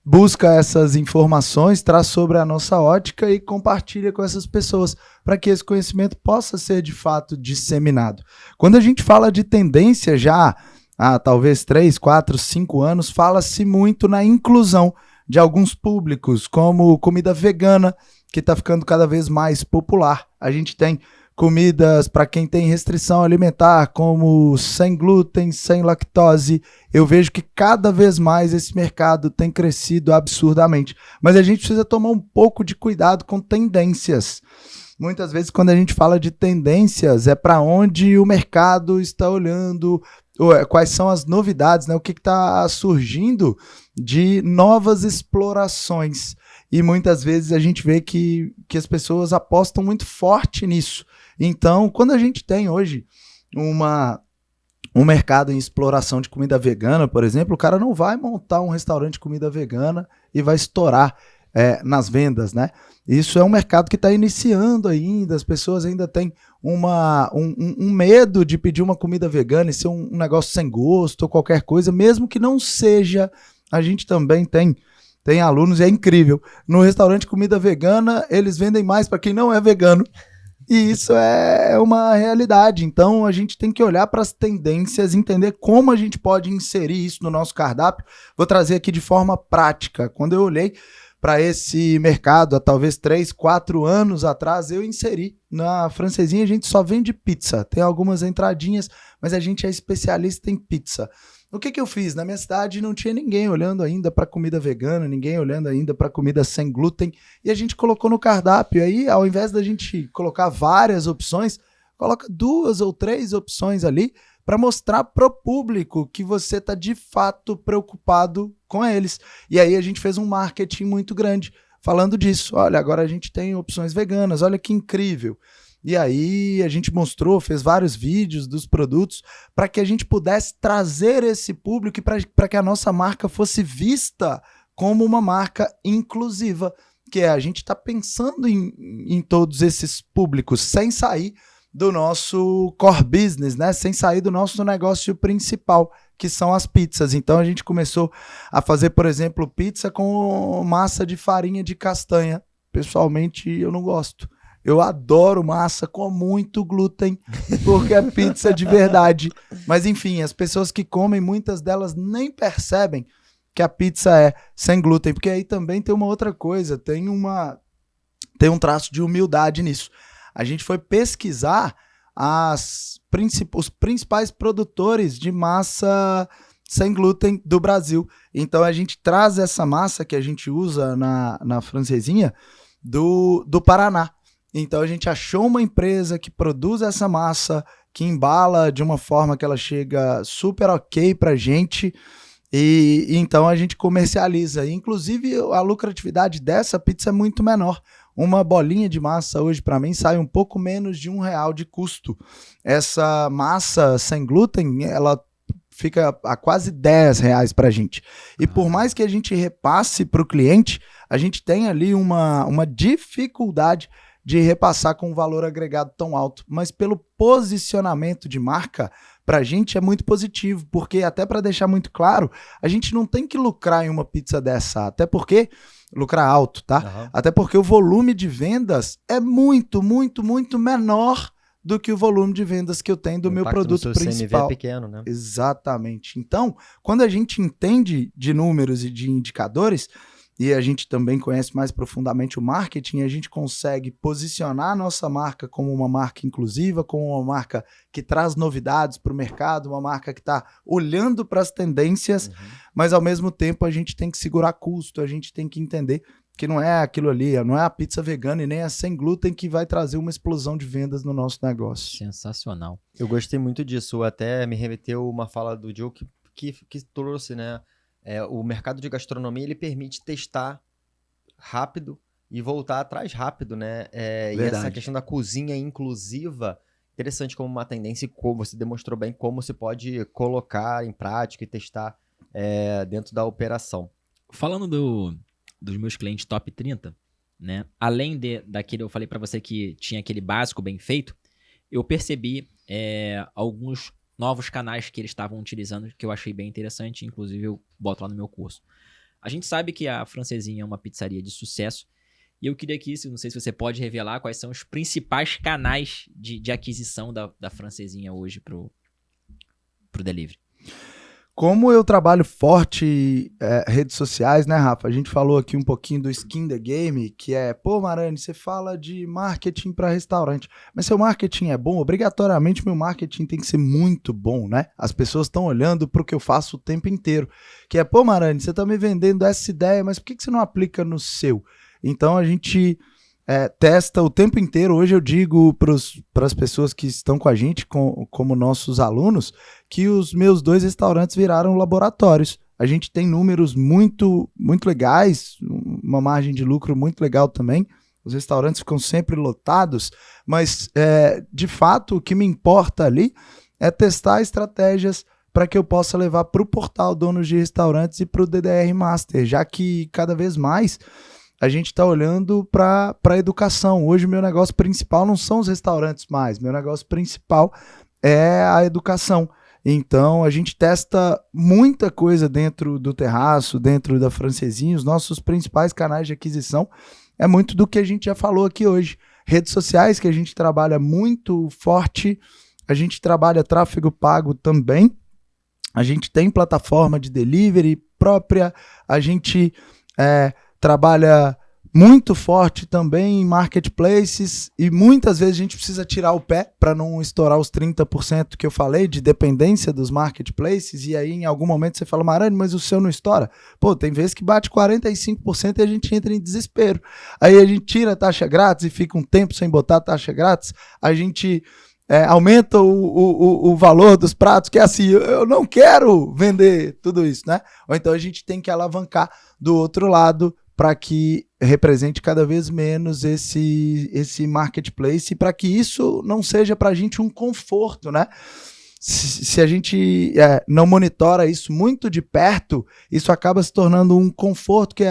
busca essas informações, traz sobre a nossa ótica e compartilha com essas pessoas, para que esse conhecimento possa ser de fato disseminado. Quando a gente fala de tendência já há talvez 3, 4, 5 anos, fala-se muito na inclusão de alguns públicos, como comida vegana, que está ficando cada vez mais popular. A gente tem comidas para quem tem restrição alimentar, como sem glúten, sem lactose. Eu vejo que cada vez mais esse mercado tem crescido absurdamente. Mas a gente precisa tomar um pouco de cuidado com tendências. Muitas vezes, quando a gente fala de tendências, é para onde o mercado está olhando, quais são as novidades, né? O que está surgindo de novas explorações. E muitas vezes a gente vê que as pessoas apostam muito forte nisso. Então, quando a gente tem hoje um mercado em exploração de comida vegana, por exemplo, o cara não vai montar um restaurante de comida vegana e vai estourar nas vendas, né? Isso é um mercado que está iniciando ainda, as pessoas ainda têm um medo de pedir uma comida vegana e ser um negócio sem gosto ou qualquer coisa, mesmo que não seja. A gente também tem alunos, e é incrível, no restaurante comida vegana, eles vendem mais para quem não é vegano. E isso é uma realidade. Então, a gente tem que olhar para as tendências, entender como a gente pode inserir isso no nosso cardápio. Vou trazer aqui de forma prática. Quando eu olhei para esse mercado, há talvez 3, 4 anos atrás, eu inseri. Na Francesinha, a gente só vende pizza. Tem algumas entradinhas, mas a gente é especialista em pizza. O que eu fiz? Na minha cidade não tinha ninguém olhando ainda para comida vegana, ninguém olhando ainda para comida sem glúten, e a gente colocou no cardápio. Aí, ao invés da gente colocar várias opções, coloca 2 ou 3 opções ali para mostrar pro público que você está de fato preocupado com eles. E aí a gente fez um marketing muito grande falando disso. Olha, agora a gente tem opções veganas, olha que incrível. E aí a gente mostrou, fez vários vídeos dos produtos para que a gente pudesse trazer esse público e para que a nossa marca fosse vista como uma marca inclusiva, que a gente está pensando em todos esses públicos sem sair do nosso core business, né? Sem sair do nosso negócio principal, que são as pizzas. Então a gente começou a fazer, por exemplo, pizza com massa de farinha de castanha. Pessoalmente, eu não gosto. Eu adoro massa com muito glúten, porque é pizza de verdade. Mas enfim, as pessoas que comem, muitas delas nem percebem que a pizza é sem glúten, porque aí também tem uma outra coisa, tem um traço de humildade nisso. A gente foi pesquisar os principais produtores de massa sem glúten do Brasil. Então a gente traz essa massa que a gente usa na Francesinha do Paraná. Então a gente achou uma empresa que produz essa massa, que embala de uma forma que ela chega super ok pra gente, e então a gente comercializa. Inclusive a lucratividade dessa pizza é muito menor. Uma bolinha de massa hoje para mim sai um pouco menos de R$1 de custo. Essa massa sem glúten, ela fica a quase R$10 pra gente. E por mais que a gente repasse para o cliente, a gente tem ali uma dificuldade de repassar com um valor agregado tão alto. Mas pelo posicionamento de marca, pra gente é muito positivo, porque até para deixar muito claro, a gente não tem que lucrar em uma pizza dessa, até porque lucrar alto, tá? Uhum. Até porque o volume de vendas é muito, muito, muito menor do que o volume de vendas que eu tenho do meu produto principal. CMV é pequeno, né? Exatamente. Então, quando a gente entende de números e de indicadores, e a gente também conhece mais profundamente o marketing, a gente consegue posicionar a nossa marca como uma marca inclusiva, como uma marca que traz novidades para o mercado, uma marca que está olhando para as tendências, mas ao mesmo tempo a gente tem que segurar custo, a gente tem que entender que não é aquilo ali, não é a pizza vegana e nem a sem glúten que vai trazer uma explosão de vendas no nosso negócio. Sensacional. Eu gostei muito disso, até me remeteu uma fala do Joe que trouxe, né? O mercado de gastronomia, ele permite testar rápido e voltar atrás rápido, né? E essa questão da cozinha inclusiva, interessante como uma tendência, e como você demonstrou bem como se pode colocar em prática e testar dentro da operação. Falando dos meus clientes top 30, né? Além daquele, eu falei para você que tinha aquele básico bem feito, eu percebi alguns novos canais que eles estavam utilizando, que eu achei bem interessante, inclusive eu boto lá no meu curso. A gente sabe que a Francesinha é uma pizzaria de sucesso. E eu queria aqui, não sei se você pode revelar quais são os principais canais de aquisição da Francesinha hoje pro delivery. Como eu trabalho forte redes sociais, né, Rafa? A gente falou aqui um pouquinho do Skin the Game, que é, pô, Marani, você fala de marketing para restaurante, mas seu marketing é bom? Obrigatoriamente meu marketing tem que ser muito bom, né? As pessoas estão olhando para o que eu faço o tempo inteiro, que é, pô, Marani, você tá me vendendo essa ideia, mas por que você não aplica no seu? Então a gente testa o tempo inteiro. Hoje eu digo para as pessoas que estão com a gente, como nossos alunos, que os meus 2 restaurantes viraram laboratórios. A gente tem números muito, muito legais, uma margem de lucro muito legal também. Os restaurantes ficam sempre lotados, mas de fato o que me importa ali é testar estratégias para que eu possa levar para o portal Donos de Restaurantes e para o DDR Master, já que cada vez mais a gente está olhando para a educação. Hoje, meu negócio principal não são os restaurantes mais. Meu negócio principal é a educação. Então, a gente testa muita coisa dentro do terraço, dentro da Francesinha. Os nossos principais canais de aquisição é muito do que a gente já falou aqui hoje. Redes sociais, que a gente trabalha muito forte. A gente trabalha tráfego pago também. A gente tem plataforma de delivery própria. A gente trabalha muito forte também em marketplaces e muitas vezes a gente precisa tirar o pé para não estourar os 30% que eu falei de dependência dos marketplaces, e aí em algum momento você fala, Marani, mas o seu não estoura? Pô, tem vezes que bate 45% e a gente entra em desespero. Aí a gente tira a taxa grátis e fica um tempo sem botar a taxa grátis, a gente aumenta o valor dos pratos, que é assim, eu não quero vender tudo isso, né? Ou então a gente tem que alavancar do outro lado para que represente cada vez menos esse marketplace, para que isso não seja para a gente um conforto, né? Se a gente não monitora isso muito de perto, isso acaba se tornando um conforto, que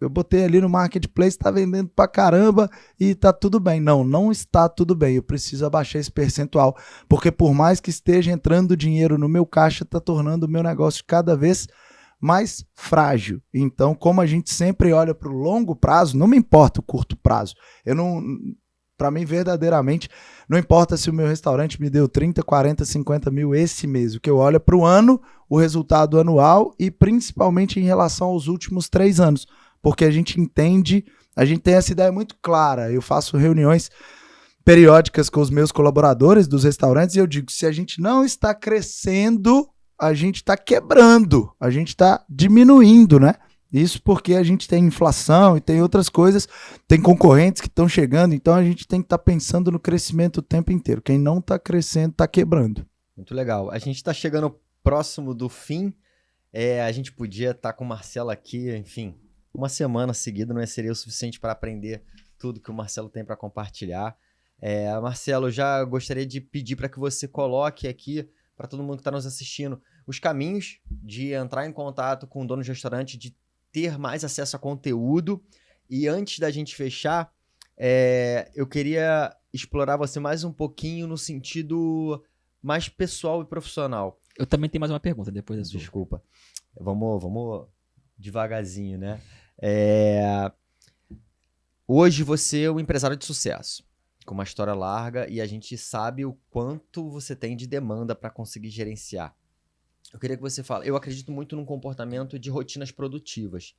eu botei ali no marketplace, tá vendendo pra caramba e tá tudo bem. Não está tudo bem, eu preciso abaixar esse percentual, porque por mais que esteja entrando dinheiro no meu caixa, tá tornando o meu negócio cada vez mais frágil. Então, como a gente sempre olha para o longo prazo, não me importa o curto prazo. Para mim, verdadeiramente, não importa se o meu restaurante me deu 30, 40, 50 mil esse mês. O que eu olho é para o ano, o resultado anual e principalmente em relação aos últimos 3 anos. Porque a gente entende, a gente tem essa ideia muito clara. Eu faço reuniões periódicas com os meus colaboradores dos restaurantes e eu digo, se a gente não está crescendo, a gente está quebrando, a gente está diminuindo, né? Isso porque a gente tem inflação e tem outras coisas, tem concorrentes que estão chegando, então a gente tem que estar pensando no crescimento o tempo inteiro. Quem não está crescendo está quebrando. Muito legal. A gente está chegando próximo do fim. A gente podia estar com o Marcelo aqui, enfim, uma semana seguida não seria o suficiente para aprender tudo que o Marcelo tem para compartilhar. Marcelo, eu já gostaria de pedir para que você coloque aqui para todo mundo que está nos assistindo os caminhos de entrar em contato com o dono de restaurante, de ter mais acesso a conteúdo. E antes da gente fechar, eu queria explorar você mais um pouquinho no sentido mais pessoal e profissional. Eu também tenho mais uma pergunta depois da sua. Desculpa. Vamos devagarzinho, né? Hoje você é um empresário de sucesso, com uma história larga, e a gente sabe o quanto você tem de demanda para conseguir gerenciar. Eu queria que você fale. Eu acredito muito num comportamento de rotinas produtivas.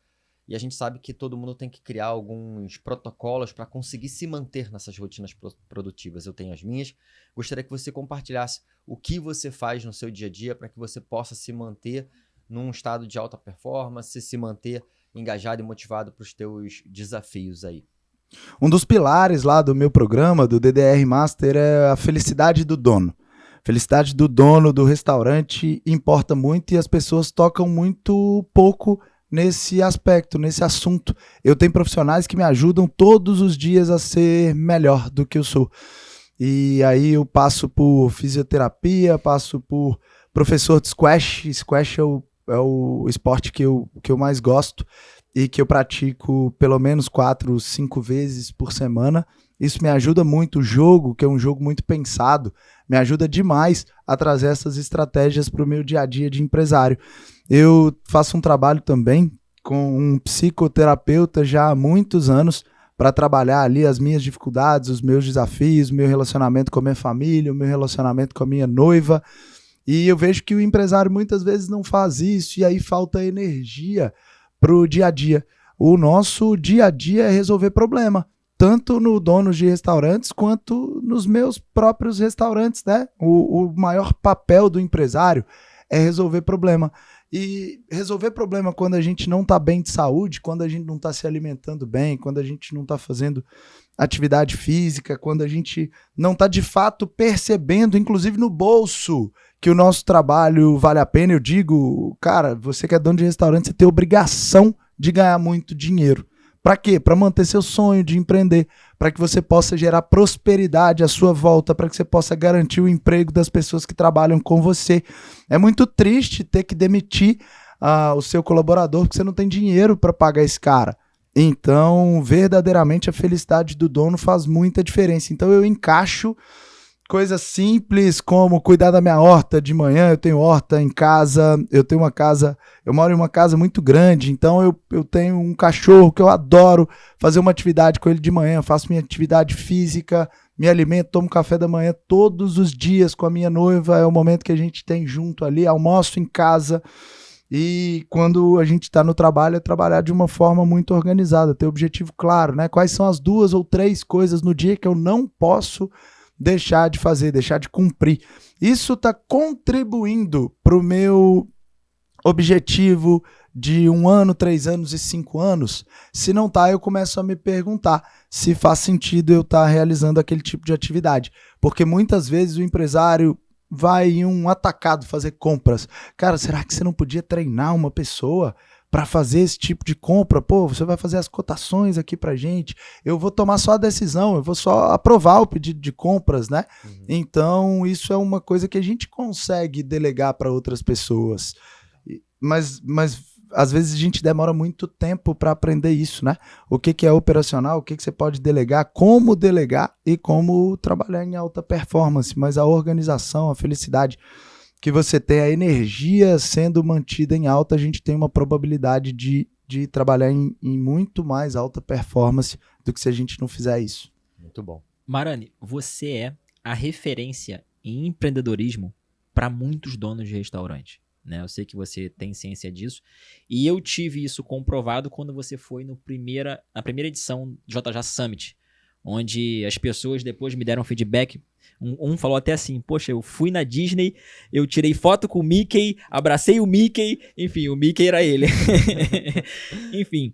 E a gente sabe que todo mundo tem que criar alguns protocolos para conseguir se manter nessas rotinas produtivas. Eu tenho as minhas. Gostaria que você compartilhasse o que você faz no seu dia a dia para que você possa se manter num estado de alta performance, se manter engajado e motivado para os teus desafios aí. Um dos pilares lá do meu programa, do DDR Master, é a felicidade do dono. Felicidade do dono do restaurante importa muito e as pessoas tocam muito pouco nesse aspecto, nesse assunto. Eu tenho profissionais que me ajudam todos os dias a ser melhor do que eu sou. E aí eu passo por fisioterapia, passo por professor de squash. Squash é o esporte que eu mais gosto e que eu pratico pelo menos 4, 5 vezes por semana. Isso me ajuda muito. O jogo, que é um jogo muito pensado, me ajuda demais a trazer essas estratégias para o meu dia a dia de empresário. Eu faço um trabalho também com um psicoterapeuta já há muitos anos para trabalhar ali as minhas dificuldades, os meus desafios, o meu relacionamento com a minha família, o meu relacionamento com a minha noiva. E eu vejo que o empresário muitas vezes não faz isso e aí falta energia para o dia a dia. O nosso dia a dia é resolver problema, tanto no dono de restaurantes quanto nos meus próprios restaurantes, né? O maior papel do empresário é resolver problema. E resolver problema quando a gente não está bem de saúde, quando a gente não está se alimentando bem, quando a gente não está fazendo atividade física, quando a gente não está de fato percebendo, inclusive no bolso, que o nosso trabalho vale a pena. Eu digo, cara, você que é dono de restaurante, você tem obrigação de ganhar muito dinheiro. Para quê? Para manter seu sonho de empreender, para que você possa gerar prosperidade à sua volta, para que você possa garantir o emprego das pessoas que trabalham com você. É muito triste ter que demitir o seu colaborador porque você não tem dinheiro para pagar esse cara. Então, verdadeiramente, a felicidade do dono faz muita diferença. Então, eu encaixo coisas simples como cuidar da minha horta de manhã. Eu tenho horta em casa, eu moro em uma casa muito grande, então eu tenho um cachorro que eu adoro fazer uma atividade com ele de manhã, faço minha atividade física, me alimento, tomo café da manhã todos os dias com a minha noiva, é o momento que a gente tem junto ali, almoço em casa. E quando a gente está no trabalho, é trabalhar de uma forma muito organizada, ter objetivo claro, né? Quais são as 2 ou 3 coisas no dia que eu não posso deixar de fazer, deixar de cumprir. Isso está contribuindo para o meu objetivo de 1 ano, 3 anos e 5 anos? Se não tá, eu começo a me perguntar se faz sentido eu estar realizando aquele tipo de atividade. Porque muitas vezes o empresário vai em um atacado fazer compras. Cara, será que você não podia treinar uma pessoa para fazer esse tipo de compra? Pô, você vai fazer as cotações aqui pra gente, eu vou tomar só a decisão, eu vou só aprovar o pedido de compras, né? Uhum. Então, isso é uma coisa que a gente consegue delegar para outras pessoas. Mas às vezes a gente demora muito tempo para aprender isso, né? O que é operacional, o que você pode delegar, como delegar e como trabalhar em alta performance. Mas a organização, a felicidade que você tem, a energia sendo mantida em alta, a gente tem uma probabilidade de trabalhar em muito mais alta performance do que se a gente não fizer isso. Muito bom. Marani, você é a referência em empreendedorismo para muitos donos de restaurante, né? Eu sei que você tem ciência disso e eu tive isso comprovado quando você foi na primeira edição do JJ Summit, onde as pessoas depois me deram feedback. Um falou até assim, poxa, eu fui na Disney, eu tirei foto com o Mickey, abracei o Mickey, enfim, o Mickey era ele. Enfim,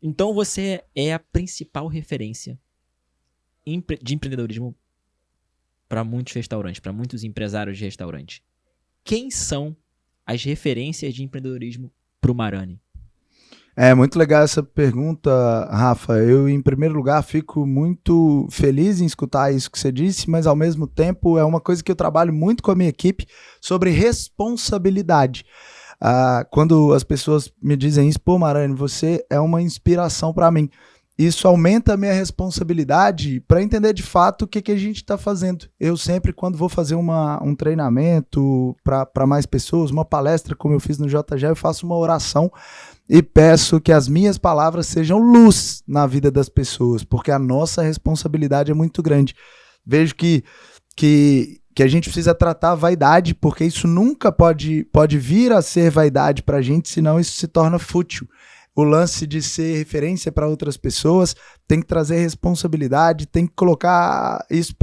então você é a principal referência de empreendedorismo para muitos restaurantes, para muitos empresários de restaurante. Quem são as referências de empreendedorismo para o Marani? É muito legal essa pergunta, Rafa. Eu, em primeiro lugar, fico muito feliz em escutar isso que você disse, mas, ao mesmo tempo, é uma coisa que eu trabalho muito com a minha equipe sobre responsabilidade. Quando as pessoas me dizem isso, pô, Marani, você é uma inspiração para mim. Isso aumenta a minha responsabilidade para entender de fato o que a gente está fazendo. Eu sempre, quando vou fazer um treinamento para mais pessoas, uma palestra, como eu fiz no JG, eu faço uma oração e peço que as minhas palavras sejam luz na vida das pessoas, porque a nossa responsabilidade é muito grande. Vejo que a gente precisa tratar a vaidade, porque isso nunca pode vir a ser vaidade para a gente, senão isso se torna fútil. O lance de ser referência para outras pessoas tem que trazer responsabilidade, tem que colocar isso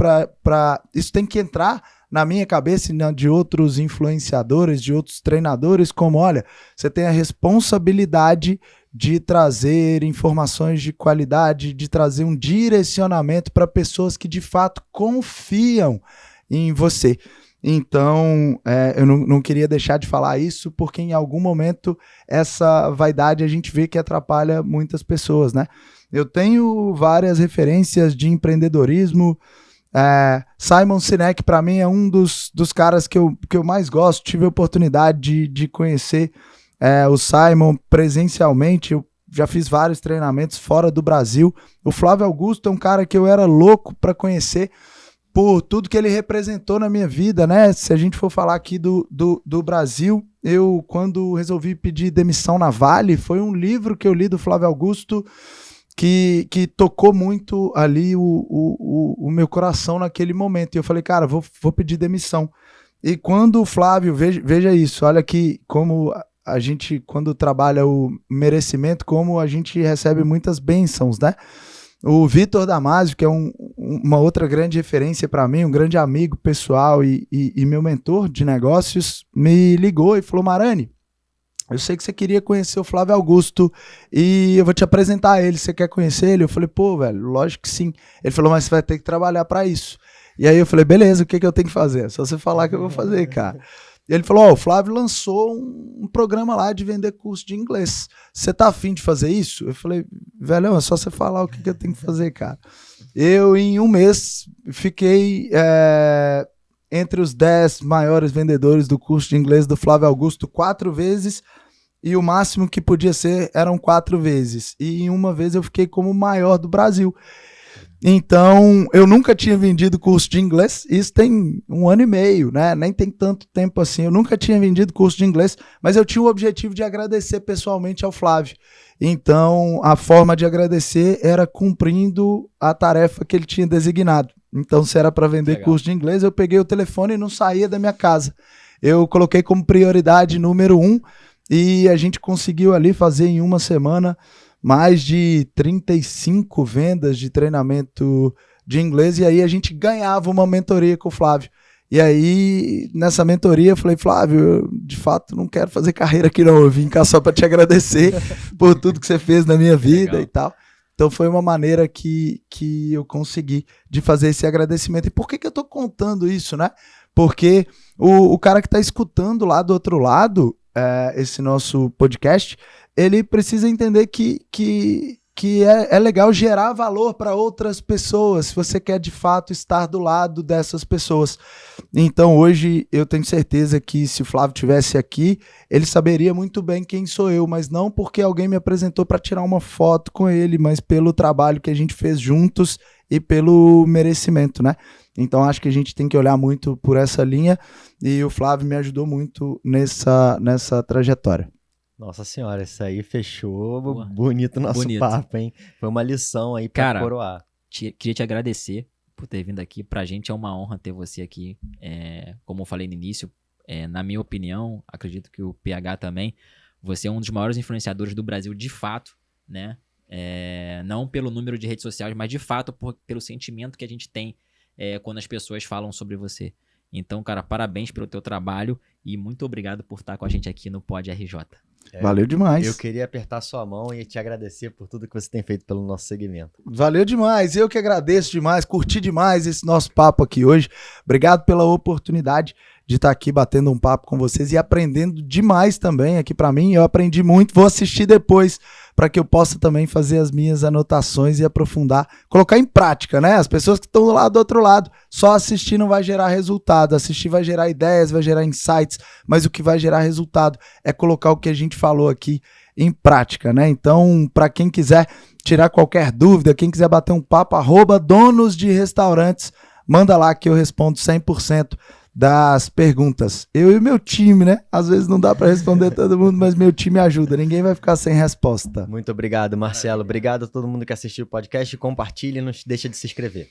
isso tem que entrar na minha cabeça e de outros influenciadores, de outros treinadores, como, olha, você tem a responsabilidade de trazer informações de qualidade, de trazer um direcionamento para pessoas que de fato confiam em você. Então, eu não queria deixar de falar isso, porque em algum momento essa vaidade a gente vê que atrapalha muitas pessoas, né? Eu tenho várias referências de empreendedorismo. Simon Sinek, para mim, é um dos caras que eu mais gosto. Tive a oportunidade de conhecer o Simon presencialmente. Eu já fiz vários treinamentos fora do Brasil. O Flávio Augusto é um cara que eu era louco para conhecer, por tudo que ele representou na minha vida, né? Se a gente for falar aqui do Brasil, eu, quando resolvi pedir demissão na Vale, foi um livro que eu li do Flávio Augusto que tocou muito ali o meu coração naquele momento. E eu falei, cara, vou pedir demissão. E quando o Flávio, veja isso, olha aqui como a gente, quando trabalha o merecimento, como a gente recebe muitas bênçãos, né? O Vitor Damasio, que é uma outra grande referência para mim, um grande amigo pessoal e meu mentor de negócios, me ligou e falou, Marani, eu sei que você queria conhecer o Flávio Augusto e eu vou te apresentar ele, você quer conhecer ele? Eu falei, pô, velho, lógico que sim. Ele falou, mas você vai ter que trabalhar para isso. E aí eu falei, beleza, o que eu tenho que fazer? É só você falar que eu vou fazer, cara. E ele falou, o Flávio lançou um programa lá de vender curso de inglês. Você tá afim de fazer isso? Eu falei, velho, é só você falar o que eu tenho que fazer, cara. Eu, em um mês, fiquei entre os 10 maiores vendedores do curso de inglês do Flávio Augusto 4 vezes, e o máximo que podia ser eram 4 vezes. E em uma vez eu fiquei como o maior do Brasil. Então, eu nunca tinha vendido curso de inglês, isso tem 1 ano e meio, né? Nem tem tanto tempo assim. Eu nunca tinha vendido curso de inglês, mas eu tinha o objetivo de agradecer pessoalmente ao Flávio. Então, a forma de agradecer era cumprindo a tarefa que ele tinha designado. Então, se era para vender curso de inglês, eu peguei o telefone e não saía da minha casa. Eu coloquei como prioridade número 1 e a gente conseguiu ali fazer em uma semana mais de 35 vendas de treinamento de inglês, e aí a gente ganhava uma mentoria com o Flávio. E aí, nessa mentoria, eu falei, Flávio, eu de fato não quero fazer carreira aqui não, eu vim cá só para te agradecer por tudo que você fez na minha vida. Legal. E tal. Então foi uma maneira que eu consegui de fazer esse agradecimento. E por que eu tô contando isso, né? Porque o cara que tá escutando lá do outro lado, esse nosso podcast, ele precisa entender que é legal gerar valor para outras pessoas, se você quer de fato estar do lado dessas pessoas. Então hoje eu tenho certeza que se o Flávio estivesse aqui, ele saberia muito bem quem sou eu, mas não porque alguém me apresentou para tirar uma foto com ele, mas pelo trabalho que a gente fez juntos e pelo merecimento, né? Então acho que a gente tem que olhar muito por essa linha e o Flávio me ajudou muito nessa trajetória. Nossa senhora, isso aí fechou bonito o nosso papo, hein? Foi uma lição aí pra coroar. Queria te agradecer por ter vindo aqui. Pra gente é uma honra ter você aqui. Como eu falei no início, na minha opinião, acredito que o PH também, você é um dos maiores influenciadores do Brasil de fato, né? Não pelo número de redes sociais, mas de fato pelo sentimento que a gente tem quando as pessoas falam sobre você. Então, cara, parabéns pelo teu trabalho e muito obrigado por estar com a gente aqui no Pod RJ. Valeu demais. Eu queria apertar sua mão e te agradecer por tudo que você tem feito pelo nosso segmento. Valeu demais, eu que agradeço demais, curti demais esse nosso papo aqui hoje. Obrigado pela oportunidade de estar aqui batendo um papo com vocês e aprendendo demais também aqui para mim. Eu aprendi muito, vou assistir depois para que eu possa também fazer as minhas anotações e aprofundar, colocar em prática, né? As pessoas que estão do outro lado, só assistir não vai gerar resultado, assistir vai gerar ideias, vai gerar insights, mas o que vai gerar resultado é colocar o que a gente falou aqui em prática, né? Então, para quem quiser tirar qualquer dúvida, quem quiser bater um papo, @donos de restaurantes, manda lá que eu respondo 100% das perguntas. Eu e meu time, né? Às vezes não dá para responder todo mundo, mas meu time ajuda. Ninguém vai ficar sem resposta. Muito obrigado, Marcelo. Obrigado a todo mundo que assistiu o podcast. Compartilhe e não deixa de se inscrever.